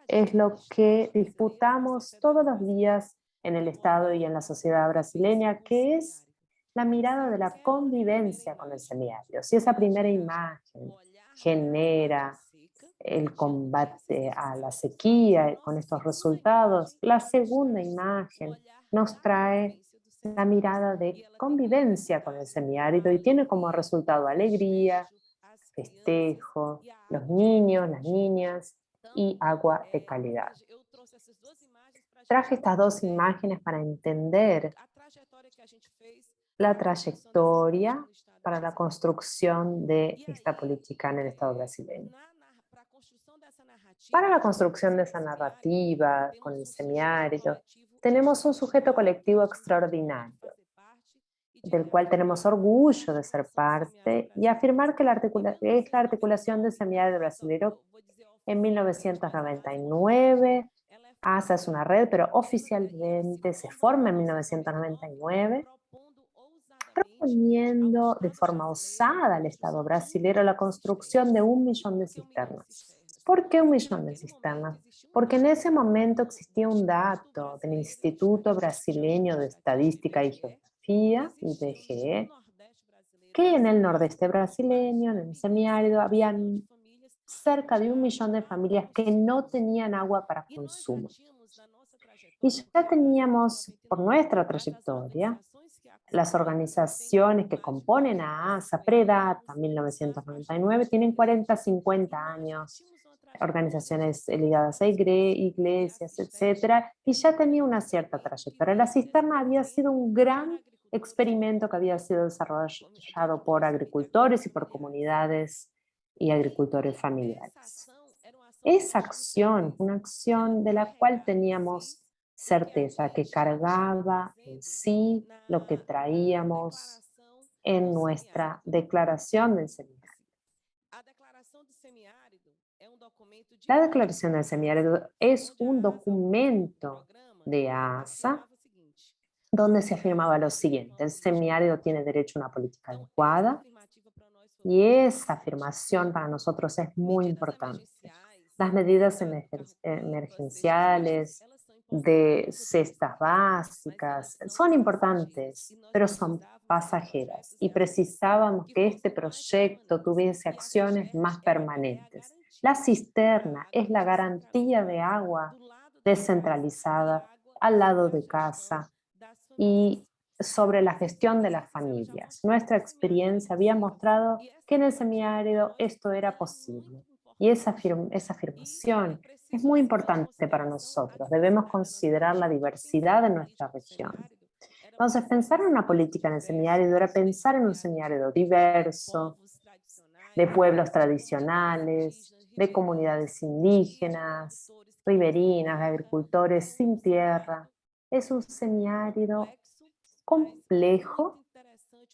es lo que disputamos todos los días en el Estado y en la sociedad brasileña, que es la mirada de la convivencia con el semiárido. Si esa primera imagen genera el combate a la sequía con estos resultados, la segunda imagen nos trae la mirada de convivencia con el semiárido y tiene como resultado alegría, festejo, los niños, las niñas y agua de calidad. Traje estas 2 imágenes para entender la trayectoria para la construcción de esta política en el Estado brasileño. Para la construcción de esa narrativa con el semiárido, tenemos un sujeto colectivo extraordinario, del cual tenemos orgullo de ser parte y afirmar que es la articulación del semiárido brasileño. En 1999, ASA es una red, pero oficialmente se forma en 1999, proponiendo de forma osada al Estado brasileño la construcción de 1 millón de cisternas. ¿Por qué 1 millón de cisternas? Porque en ese momento existía un dato del Instituto Brasileño de Estadística y Geografía, IBGE, que en el nordeste brasileño, en el semiárido, habían cerca de 1 millón de familias que no tenían agua para consumo. Y ya teníamos, por nuestra trayectoria, las organizaciones que componen a ASA, Predata, 1999, tienen 40, 50 años, organizaciones ligadas a iglesias, etcétera, y ya tenía una cierta trayectoria. La cisterna había sido un gran experimento que había sido desarrollado por agricultores y por comunidades y agricultores familiares. Esa acción, una acción de la cual teníamos certeza que cargaba en sí lo que traíamos en nuestra declaración del semiárido. La declaración del semiárido es un documento de ASA donde se afirmaba lo siguiente: el semiárido tiene derecho a una política adecuada, y esa afirmación para nosotros es muy importante. Las medidas emergenciales de cestas básicas son importantes, pero son pasajeras, y precisábamos que este proyecto tuviese acciones más permanentes. La cisterna es la garantía de agua descentralizada al lado de casa y sobre la gestión de las familias. Nuestra experiencia había mostrado que en el semiárido esto era posible. Y esa afirmación es muy importante para nosotros. Debemos considerar la diversidad de nuestra región. Entonces, pensar en una política en el semiárido era pensar en un semiárido diverso, de pueblos tradicionales, de comunidades indígenas, riberinas, de agricultores sin tierra. Es un semiárido complejo,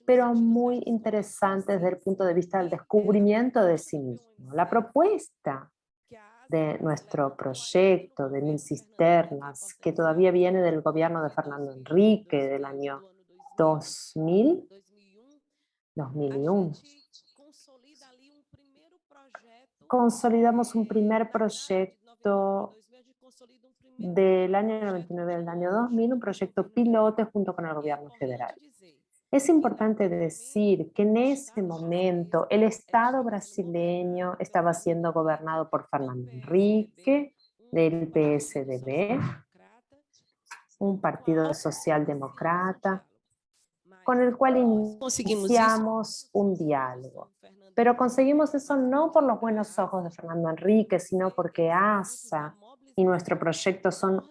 pero muy interesante desde el punto de vista del descubrimiento de sí mismo. La propuesta de nuestro proyecto de 1000 cisternas, que todavía viene del gobierno de Fernando Henrique del año 2001. Consolidamos un primer proyecto del año 99 al año 2000, un proyecto piloto junto con el gobierno federal. Es importante decir que en ese momento el Estado brasileño estaba siendo gobernado por Fernando Henrique, del PSDB, un partido socialdemócrata, con el cual iniciamos un diálogo. Pero conseguimos eso no por los buenos ojos de Fernando Henrique, sino porque ASA y nuestro proyecto son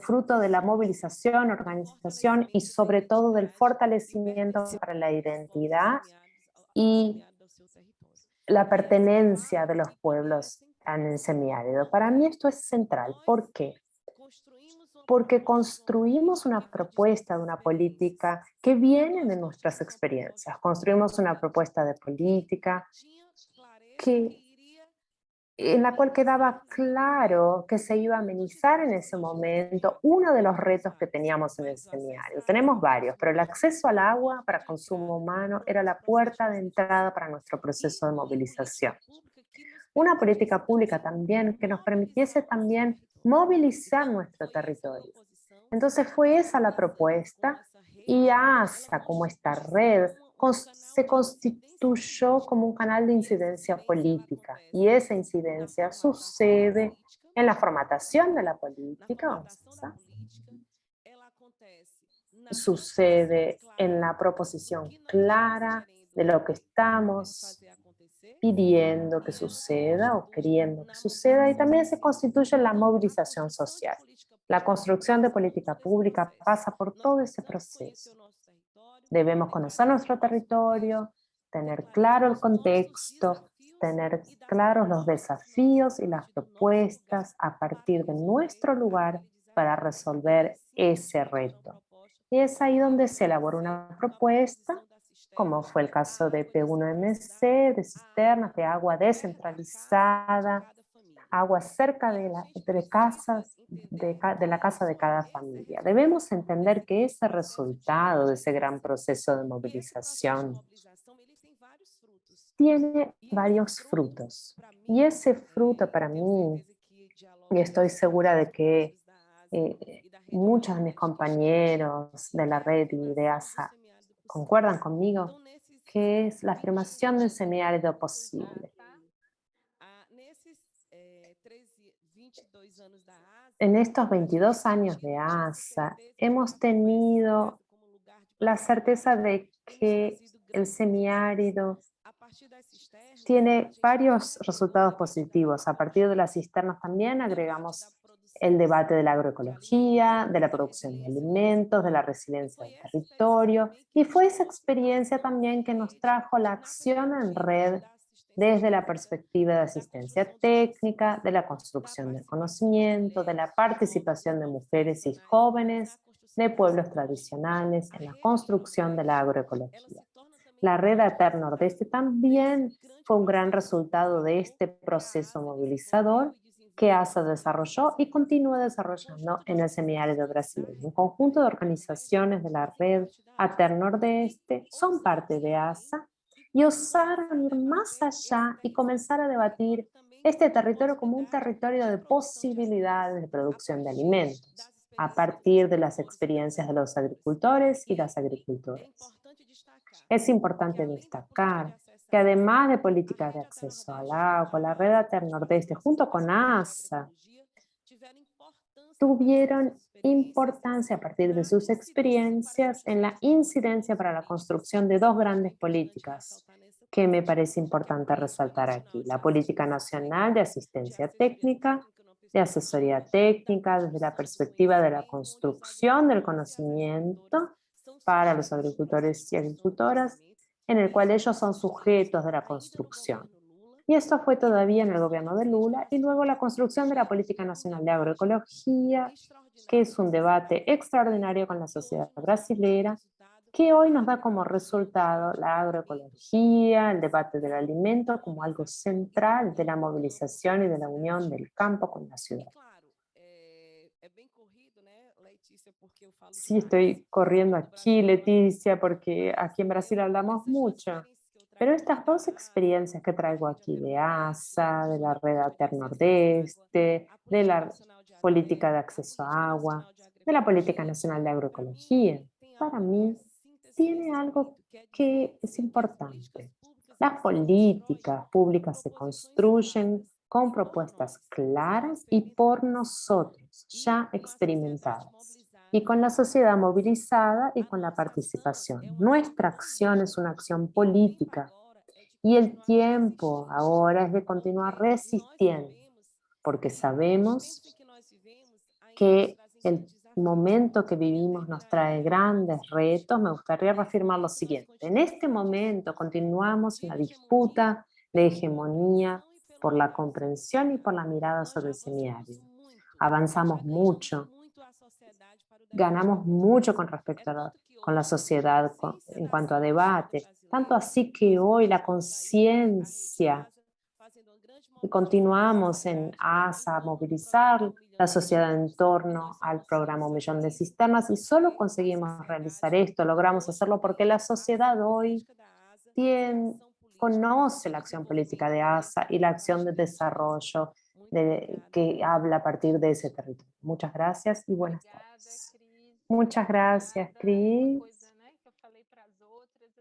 fruto de la movilización, organización y sobre todo del fortalecimiento para la identidad y la pertenencia de los pueblos en el semiárido. Para mí esto es central. ¿Por qué? Porque construimos una propuesta de una política que viene de nuestras experiencias. Construimos una propuesta de política en la cual quedaba claro que se iba a amenizar en ese momento uno de los retos que teníamos en el semiárido. Tenemos varios, pero el acceso al agua para consumo humano era la puerta de entrada para nuestro proceso de movilización. Una política pública también que nos permitiese también movilizar nuestro territorio. Entonces fue esa la propuesta y ASA, como esta red, se constituyó como un canal de incidencia política y esa incidencia sucede en la formatación de la política, sucede en la proposición clara de lo que estamos pidiendo que suceda o queriendo que suceda, y también se constituye en la movilización social. La construcción de política pública pasa por todo ese proceso. Debemos conocer nuestro territorio, tener claro el contexto, tener claros los desafíos y las propuestas a partir de nuestro lugar para resolver ese reto. Y es ahí donde se elabora una propuesta, como fue el caso de P1MC, de cisternas, de agua descentralizada, agua cerca de la casa de cada familia. Debemos entender que ese resultado de ese gran proceso de movilización tiene varios frutos. Y ese fruto para mí, y estoy segura de que muchos de mis compañeros de la red y de ASA concuerdan conmigo, que es la afirmación del semiárido posible. En estos 22 años de ASA hemos tenido la certeza de que el semiárido tiene varios resultados positivos. A partir de las cisternas también agregamos el debate de la agroecología, de la producción de alimentos, de la resiliencia del territorio, y fue esa experiencia también que nos trajo la acción en red desde la perspectiva de asistencia técnica, de la construcción del conocimiento, de la participación de mujeres y jóvenes, de pueblos tradicionales en la construcción de la agroecología. La red ATER Nordeste también fue un gran resultado de este proceso movilizador que ASA desarrolló y continúa desarrollando en el semiárido brasileño. Un conjunto de organizaciones de la red ATER Nordeste son parte de ASA y osaron ir más allá y comenzar a debatir este territorio como un territorio de posibilidades de producción de alimentos a partir de las experiencias de los agricultores y las agricultoras. Es importante destacar que además de políticas de acceso al agua, la red ATER Nordeste junto con ASA tuvieron importancia a partir de sus experiencias en la incidencia para la construcción de dos grandes políticas que me parece importante resaltar aquí. La política nacional de asistencia técnica, de asesoría técnica, desde la perspectiva de la construcción del conocimiento para los agricultores y agricultoras, en el cual ellos son sujetos de la construcción. Y esto fue todavía en el gobierno de Lula, y luego la construcción de la Política Nacional de Agroecología, que es un debate extraordinario con la sociedad brasilera, que hoy nos da como resultado la agroecología, el debate del alimento como algo central de la movilización y de la unión del campo con la ciudad. Sí, estoy corriendo aquí, Leticia, porque aquí en Brasil hablamos mucho. Pero estas dos experiencias que traigo aquí de ASA, de la Red Ater Nordeste, de la política de acceso a agua, de la política nacional de agroecología, para mí tiene algo que es importante. Las políticas públicas se construyen con propuestas claras y por nosotros, ya experimentadas, y con la sociedad movilizada y con la participación. Nuestra acción es una acción política y el tiempo ahora es de continuar resistiendo, porque sabemos que el momento que vivimos nos trae grandes retos. Me gustaría reafirmar lo siguiente. En este momento continuamos en la disputa de hegemonía por la comprensión y por la mirada sobre el semiárido. Avanzamos mucho, ganamos mucho con respecto a con la sociedad en cuanto a debate, tanto así que hoy la conciencia, y continuamos en ASA a movilizar la sociedad en torno al programa 1.000.000 de cisternas, y solo conseguimos realizar esto, logramos hacerlo porque la sociedad hoy conoce la acción política de ASA y la acción de desarrollo que habla a partir de ese territorio. Muchas gracias y buenas tardes. Muchas gracias, Cris.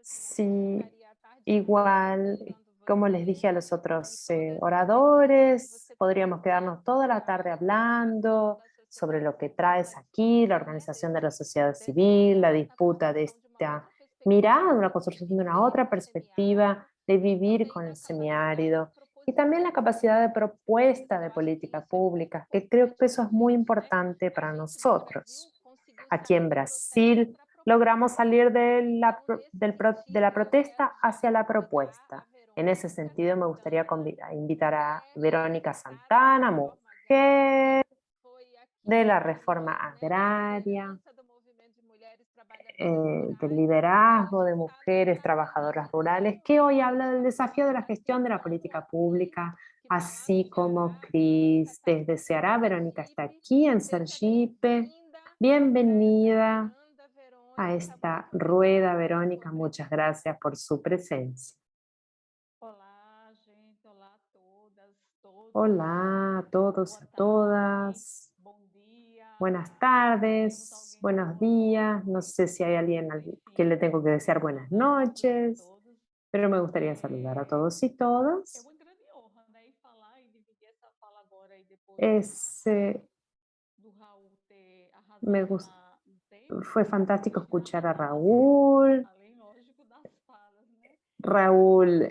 Sí, igual, como les dije a los otros oradores, podríamos quedarnos toda la tarde hablando sobre lo que traes aquí, la organización de la sociedad civil, la disputa de esta mirada, una construcción de una otra perspectiva de vivir con el semiárido, y también la capacidad de propuesta de política pública, que creo que eso es muy importante para nosotros. Aquí en Brasil logramos salir de la protesta hacia la propuesta. En ese sentido, me gustaría invitar a Verónica Santana, mujer de la reforma agraria, del liderazgo de mujeres trabajadoras rurales, que hoy habla del desafío de la gestión de la política pública, así como Cris desde Ceará. Verónica está aquí en Sergipe. Bienvenida a esta rueda, Verónica. Muchas gracias por su presencia. Hola a todos y a todas. Buenas tardes, buenos días. No sé si hay alguien que le tengo que desear buenas noches, pero me gustaría saludar a todos y todas. Fue fantástico escuchar a Raúl. Raúl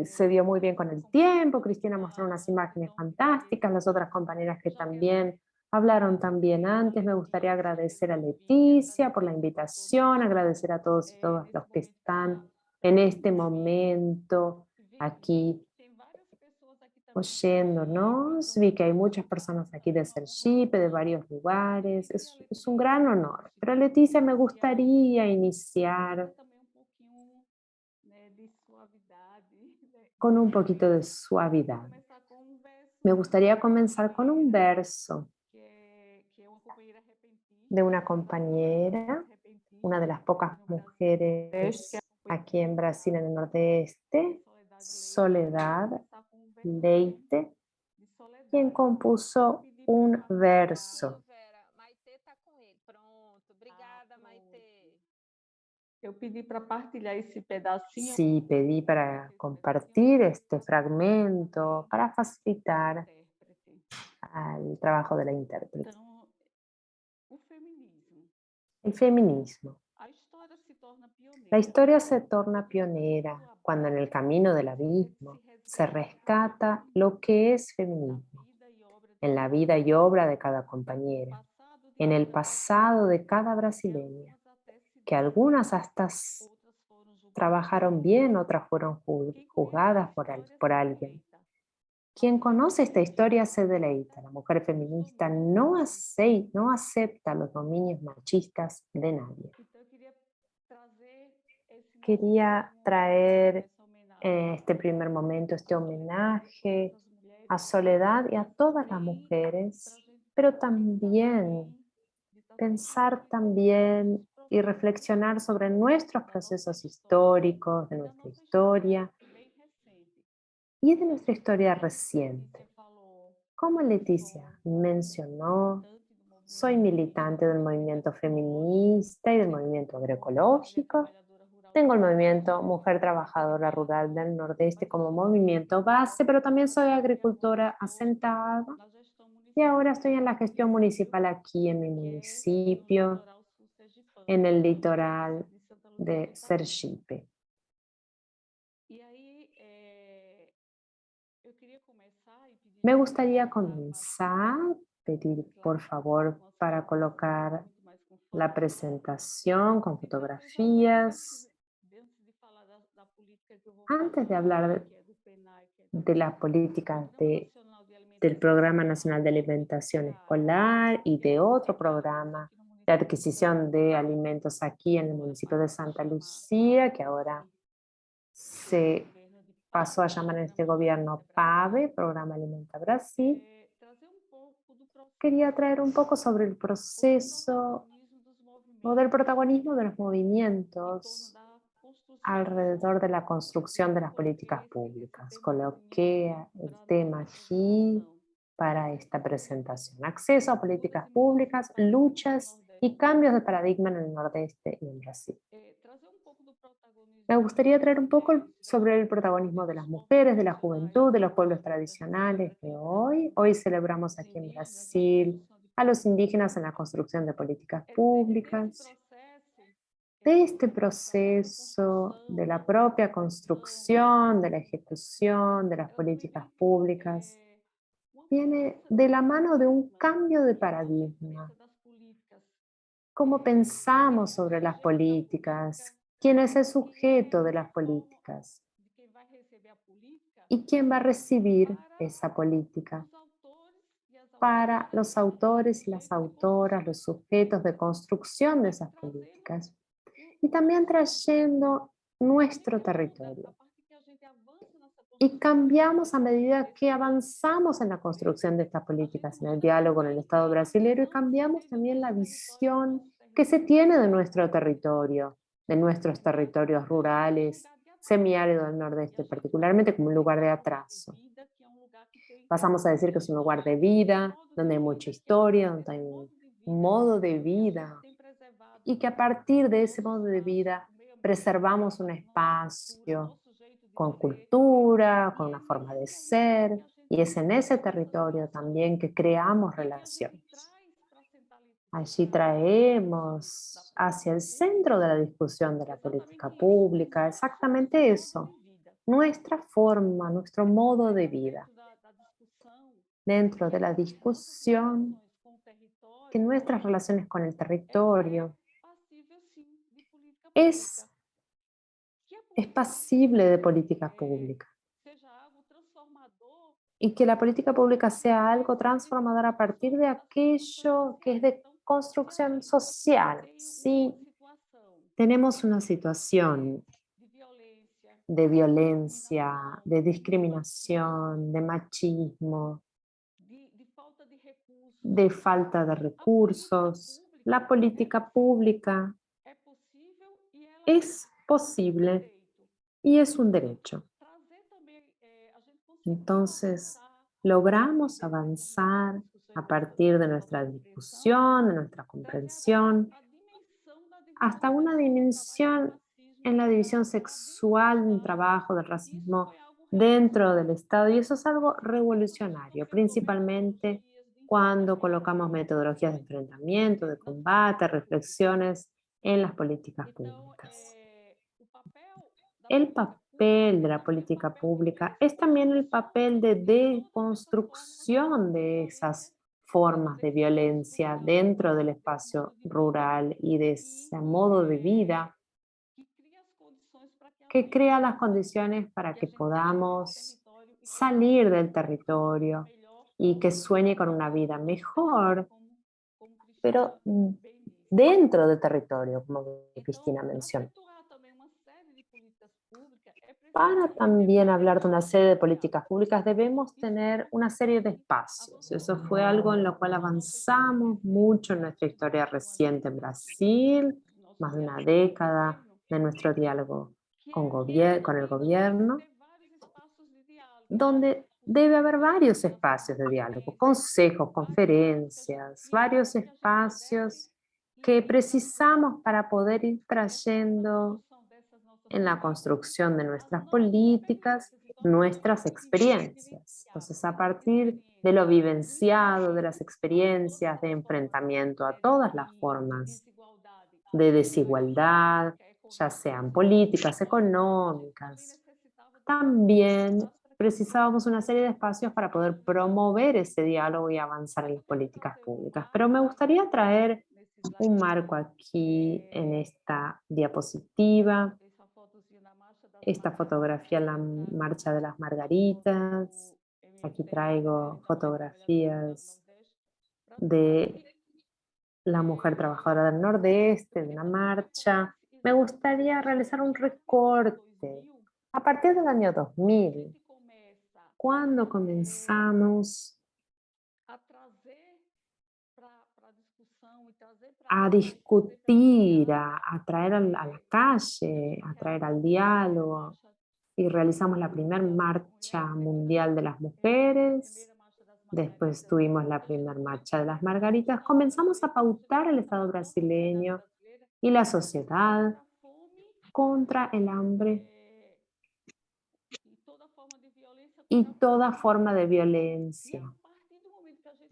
se dio muy bien con el tiempo. Cristina mostró unas imágenes fantásticas, las otras compañeras que también hablaron también antes. Me gustaría agradecer a Leticia por la invitación, agradecer a todos y todas los que están en este momento aquí oyéndonos. Vi que hay muchas personas aquí de Sergipe, de varios lugares. Es un gran honor. Pero Leticia, me gustaría iniciar con un poquito de suavidad. Me gustaría comenzar con un verso de una compañera, una de las pocas mujeres aquí en Brasil, en el Nordeste, Soledad Leite, quien compuso un verso. Sí, pedí para compartir este fragmento para facilitar el trabajo de la intérprete. El feminismo. La historia se torna pionera cuando en el camino del abismo se rescata lo que es feminismo, en la vida y obra de cada compañera, en el pasado de cada brasileña, que algunas hasta trabajaron bien, otras fueron juzgadas por alguien. Quien conoce esta historia se deleita. La mujer feminista no acepta los dominios machistas de nadie. Quería traer este primer momento, este homenaje a Soledad y a todas las mujeres, pero también pensar también y reflexionar sobre nuestros procesos históricos, de nuestra historia y de nuestra historia reciente. Como Leticia mencionó, soy militante del movimiento feminista y del movimiento agroecológico. Tengo el movimiento Mujer Trabajadora Rural del Nordeste como movimiento base, pero también soy agricultora asentada y ahora estoy en la gestión municipal aquí en mi municipio, en el litoral de Sergipe. Me gustaría comenzar, pedir por favor para colocar la presentación con fotografías. Antes de hablar de las políticas del Programa Nacional de Alimentación Escolar y de otro programa de adquisición de alimentos aquí en el municipio de Santa Lucía, que ahora se pasó a llamar en este gobierno PAVE, Programa Alimenta Brasil, quería traer un poco sobre el proceso o del protagonismo de los movimientos alrededor de la construcción de las políticas públicas. Coloqué el tema aquí para esta presentación. Acceso a políticas públicas, luchas y cambios de paradigma en el Nordeste y en Brasil. Me gustaría traer un poco sobre el protagonismo de las mujeres, de la juventud, de los pueblos tradicionales de hoy. Hoy celebramos aquí en Brasil a los indígenas en la construcción de políticas públicas. De este proceso, de la propia construcción, de la ejecución de las políticas públicas, viene de la mano de un cambio de paradigma. ¿Cómo pensamos sobre las políticas? ¿Quién es el sujeto de las políticas? ¿Y quién va a recibir esa política? Para los autores y las autoras, los sujetos de construcción de esas políticas. Y también trayendo nuestro territorio. Y cambiamos a medida que avanzamos en la construcción de estas políticas, en el diálogo con el Estado brasileño, y cambiamos también la visión que se tiene de nuestro territorio, de nuestros territorios rurales, semiárido del Nordeste, particularmente como un lugar de atraso. Pasamos a decir que es un lugar de vida, donde hay mucha historia, donde hay un modo de vida, y que a partir de ese modo de vida preservamos un espacio con cultura, con una forma de ser, y es en ese territorio también que creamos relaciones. Allí traemos hacia el centro de la discusión de la política pública exactamente eso, nuestra forma, nuestro modo de vida. Dentro de la discusión, que nuestras relaciones con el territorio es pasible de política pública. Y que la política pública sea algo transformador a partir de aquello que es de construcción social. Si tenemos una situación de violencia, de discriminación, de machismo, de falta de recursos, la política pública es posible y es un derecho. Entonces, logramos avanzar a partir de nuestra discusión, de nuestra comprensión, hasta una dimensión en la división sexual del trabajo, del racismo dentro del Estado. Y eso es algo revolucionario, principalmente cuando colocamos metodologías de enfrentamiento, de combate, reflexiones en las políticas públicas. El papel de la política pública es también el papel de deconstrucción de esas formas de violencia dentro del espacio rural y de ese modo de vida que crea las condiciones para que podamos salir del territorio y que sueñe con una vida mejor, pero dentro del territorio, como Cristina mencionó. Para también hablar de una serie de políticas públicas debemos tener una serie de espacios. Eso fue algo en lo cual avanzamos mucho en nuestra historia reciente en Brasil, más de una década de nuestro diálogo con el gobierno, donde debe haber varios espacios de diálogo, consejos, conferencias, varios espacios que precisamos para poder ir trayendo en la construcción de nuestras políticas, nuestras experiencias. Entonces, a partir de lo vivenciado, de las experiencias de enfrentamiento a todas las formas de desigualdad, ya sean políticas, económicas, también precisábamos una serie de espacios para poder promover ese diálogo y avanzar en las políticas públicas. Pero me gustaría traer un marco aquí en esta diapositiva, esta fotografía en la Marcha de las Margaritas. Aquí traigo fotografías de la mujer trabajadora del Nordeste, de una marcha. Me gustaría realizar un recorte a partir del año 2000, cuando comenzamos a discutir, a traer a la calle, a traer al diálogo, y realizamos la primera marcha mundial de las mujeres, después tuvimos la primera marcha de las Margaritas, comenzamos a pautar el Estado brasileño y la sociedad contra el hambre y toda forma de violencia.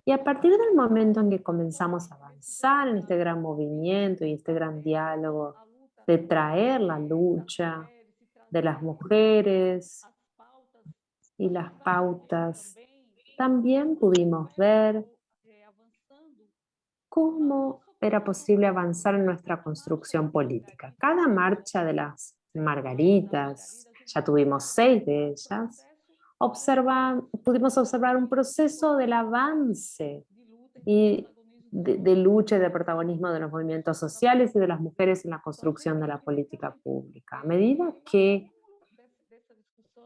Y a partir del momento en que comenzamos a avanzar en este gran movimiento y este gran diálogo de traer la lucha de las mujeres y las pautas, también pudimos ver cómo era posible avanzar en nuestra construcción política. Cada marcha de las Margaritas, ya tuvimos 6 de ellas, pudimos observar un proceso del avance y de lucha y de protagonismo de los movimientos sociales y de las mujeres en la construcción de la política pública. A medida que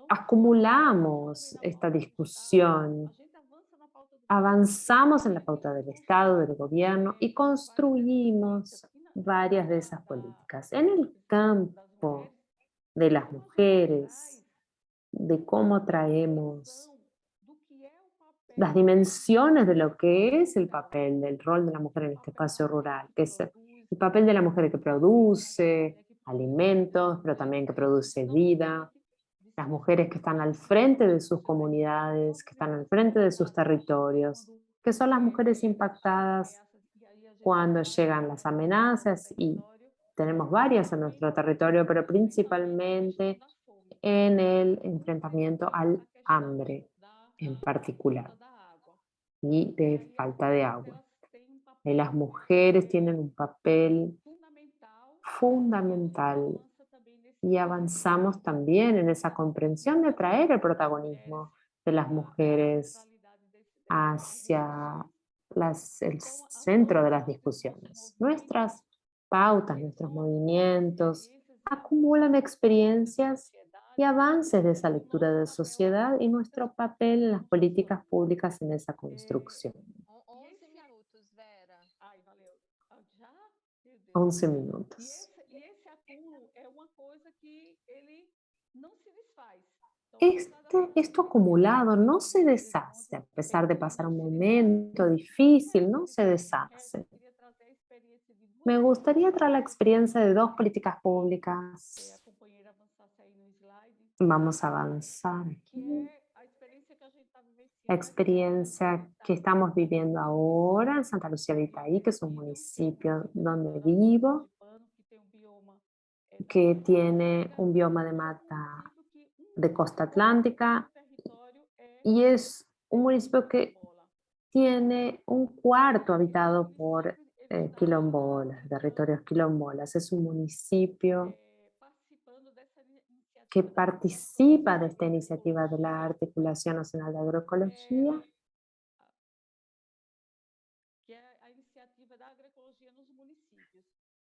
acumulamos esta discusión, avanzamos en la pauta del Estado, del gobierno y construimos varias de esas políticas. En el campo de las mujeres, de cómo traemos las dimensiones de lo que es el papel del rol de la mujer en este espacio rural, que es el papel de la mujer que produce alimentos, pero también que produce vida, las mujeres que están al frente de sus comunidades, que están al frente de sus territorios, que son las mujeres impactadas cuando llegan las amenazas, y tenemos varias en nuestro territorio, pero principalmente en el enfrentamiento al hambre en particular y de falta de agua. Y las mujeres tienen un papel fundamental y avanzamos también en esa comprensión de traer el protagonismo de las mujeres hacia el centro de las discusiones. Nuestras pautas, nuestros movimientos acumulan experiencias y avances de esa lectura de sociedad y nuestro papel en las políticas públicas en esa construcción. 11 minutos. Esto acumulado no se deshace, a pesar de pasar un momento difícil, no se deshace. Me gustaría traer la experiencia de 2 políticas públicas. Vamos a avanzar aquí. La experiencia que estamos viviendo ahora en Santa Lucía de Itaí, que es un municipio donde vivo, que tiene un bioma de mata de costa atlántica y es un municipio que tiene un cuarto habitado por quilombolas, territorios quilombolas. Es un municipio que participa de esta iniciativa de la Articulación Nacional de Agroecología,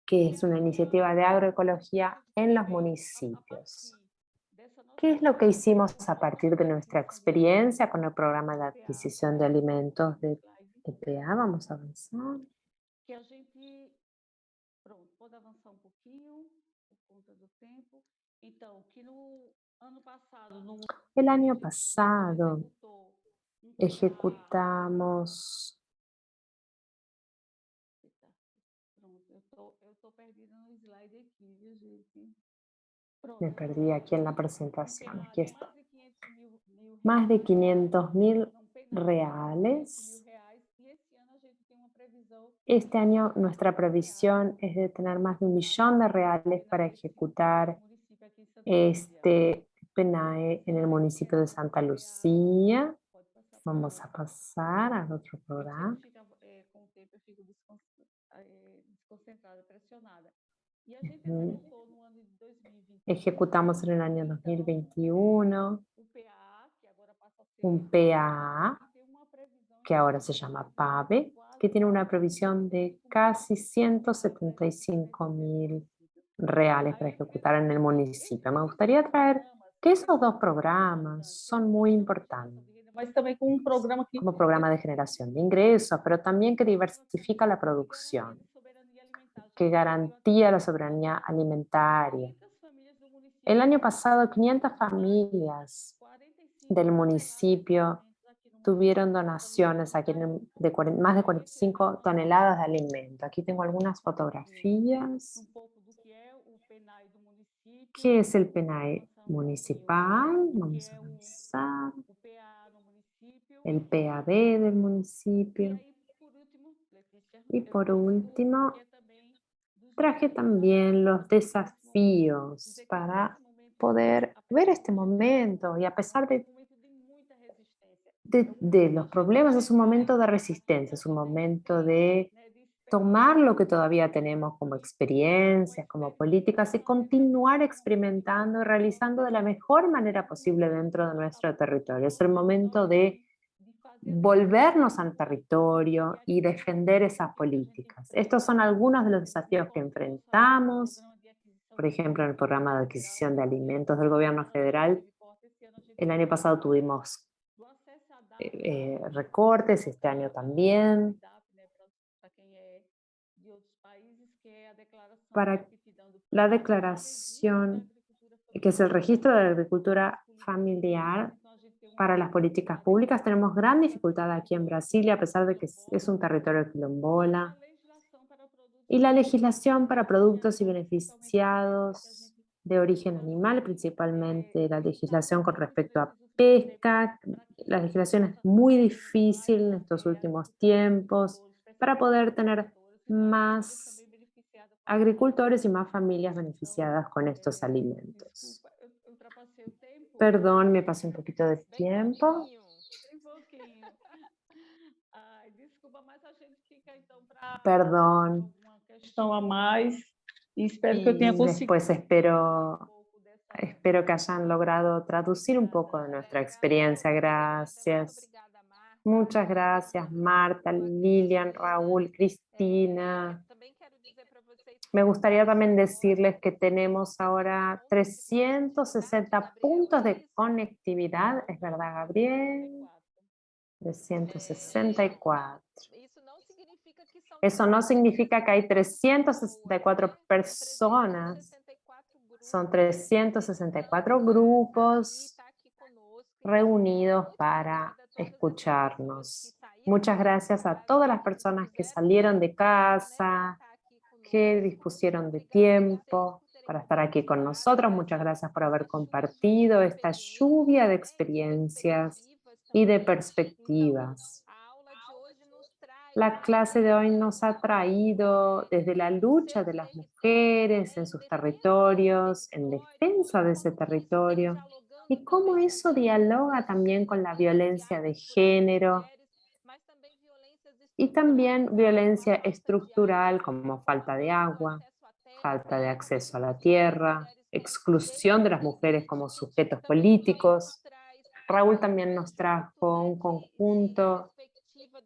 que es una iniciativa de agroecología en los municipios. ¿Qué es lo que hicimos a partir de nuestra experiencia con el programa de adquisición de alimentos de EPA? Vamos a avanzar. El año pasado ejecutamos... Me perdí aquí en la presentación, aquí está. Más de 500.000 reales. Este año nuestra previsión es de tener más de 1 millón de reales para ejecutar este PENAE en el municipio de Santa Lucía. Vamos a pasar al otro programa. Ejecutamos en el año 2021 un PA, que ahora se llama PAVE, que tiene una previsión de casi 175.000 reales para ejecutar en el municipio. Me gustaría traer que esos dos programas son muy importantes, como programa de generación de ingresos, pero también que diversifica la producción, que garantía la soberanía alimentaria. El año pasado, 500 familias del municipio tuvieron donaciones aquí de más de 45 toneladas de alimento. Aquí tengo algunas fotografías. ¿Qué es el PENAE municipal? Vamos a avanzar. El PAB del municipio. Y por último, traje también los desafíos para poder ver este momento, y a pesar de los problemas, es un momento de resistencia, es un momento de tomar lo que todavía tenemos como experiencias, como políticas, y continuar experimentando y realizando de la mejor manera posible dentro de nuestro territorio. Es el momento de volvernos al territorio y defender esas políticas. Estos son algunos de los desafíos que enfrentamos. Por ejemplo, en el programa de adquisición de alimentos del gobierno federal, el año pasado tuvimos recortes, este año también. Para la declaración, que es el registro de la agricultura familiar para las políticas públicas, tenemos gran dificultad aquí en Brasilia, a pesar de que es un territorio quilombola. Y la legislación para productos y beneficiados de origen animal, principalmente la legislación con respecto a pesca. La legislación es muy difícil en estos últimos tiempos para poder tener más agricultores y más familias beneficiadas con estos alimentos. Perdón, me pasé un poquito de tiempo. Perdón. Y después espero que hayan logrado traducir un poco de nuestra experiencia. Gracias. Muchas gracias, Marta, Lilian, Raúl, Cristina. Me gustaría también decirles que tenemos ahora 360 puntos de conectividad. ¿Es verdad, Gabriel? 364. Eso no significa que hay 364 personas. Son 364 grupos reunidos para escucharnos. Muchas gracias a todas las personas que salieron de casa, que dispusieron de tiempo para estar aquí con nosotros. Muchas gracias por haber compartido esta lluvia de experiencias y de perspectivas. La clase de hoy nos ha traído desde la lucha de las mujeres en sus territorios, en defensa de ese territorio, y cómo eso dialoga también con la violencia de género y también violencia estructural como falta de agua, falta de acceso a la tierra, exclusión de las mujeres como sujetos políticos. Raúl también nos trajo un conjunto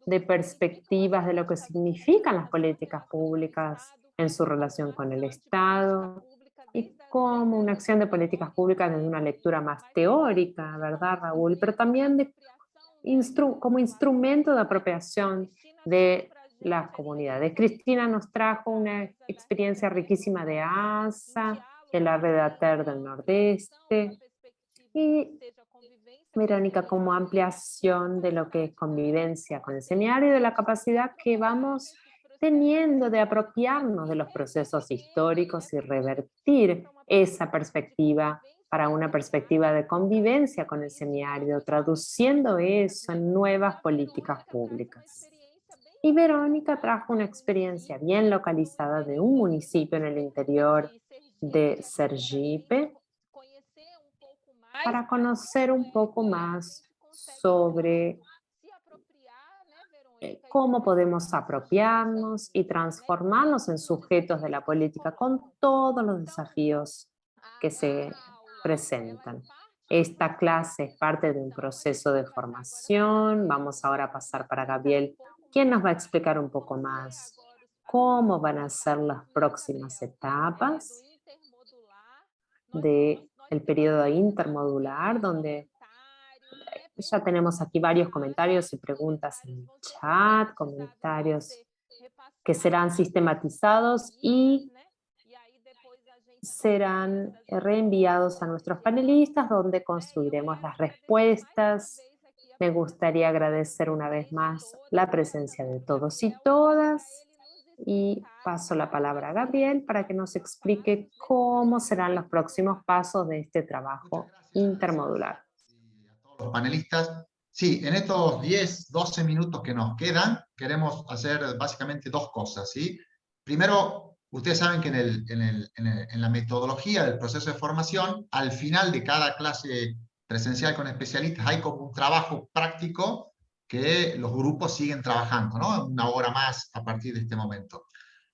de perspectivas de lo que significan las políticas públicas en su relación con el Estado y como una acción de políticas públicas desde una lectura más teórica, ¿verdad, Raúl? Pero también como instrumento de apropiación de las comunidades. Cristina nos trajo una experiencia riquísima de ASA, de la Red ATER del Nordeste, y Verónica como ampliación de lo que es convivencia con el semiario y de la capacidad que vamos teniendo de apropiarnos de los procesos históricos y revertir esa perspectiva para una perspectiva de convivencia con el semiárido, traduciendo eso en nuevas políticas públicas. Y Verónica trajo una experiencia bien localizada de un municipio en el interior de Sergipe, para conocer un poco más sobre cómo podemos apropiarnos y transformarnos en sujetos de la política con todos los desafíos que se presentan. Esta clase es parte de un proceso de formación. Vamos ahora a pasar para Gabriel, quien nos va a explicar un poco más cómo van a ser las próximas etapas del periodo intermodular, donde ya tenemos aquí varios comentarios y preguntas en el chat, comentarios que serán sistematizados y serán reenviados a nuestros panelistas, donde construiremos las respuestas. Me gustaría agradecer una vez más la presencia de todos y todas, y paso la palabra a Gabriel para que nos explique cómo serán los próximos pasos de este trabajo intermodular. Y a todos los panelistas. Sí, en estos 10, 12 minutos que nos quedan, queremos hacer básicamente dos cosas, ¿sí? Primero, ustedes saben que en la metodología del proceso de formación, al final de cada clase presencial con especialistas, hay como un trabajo práctico que los grupos siguen trabajando, ¿no? Una hora más a partir de este momento.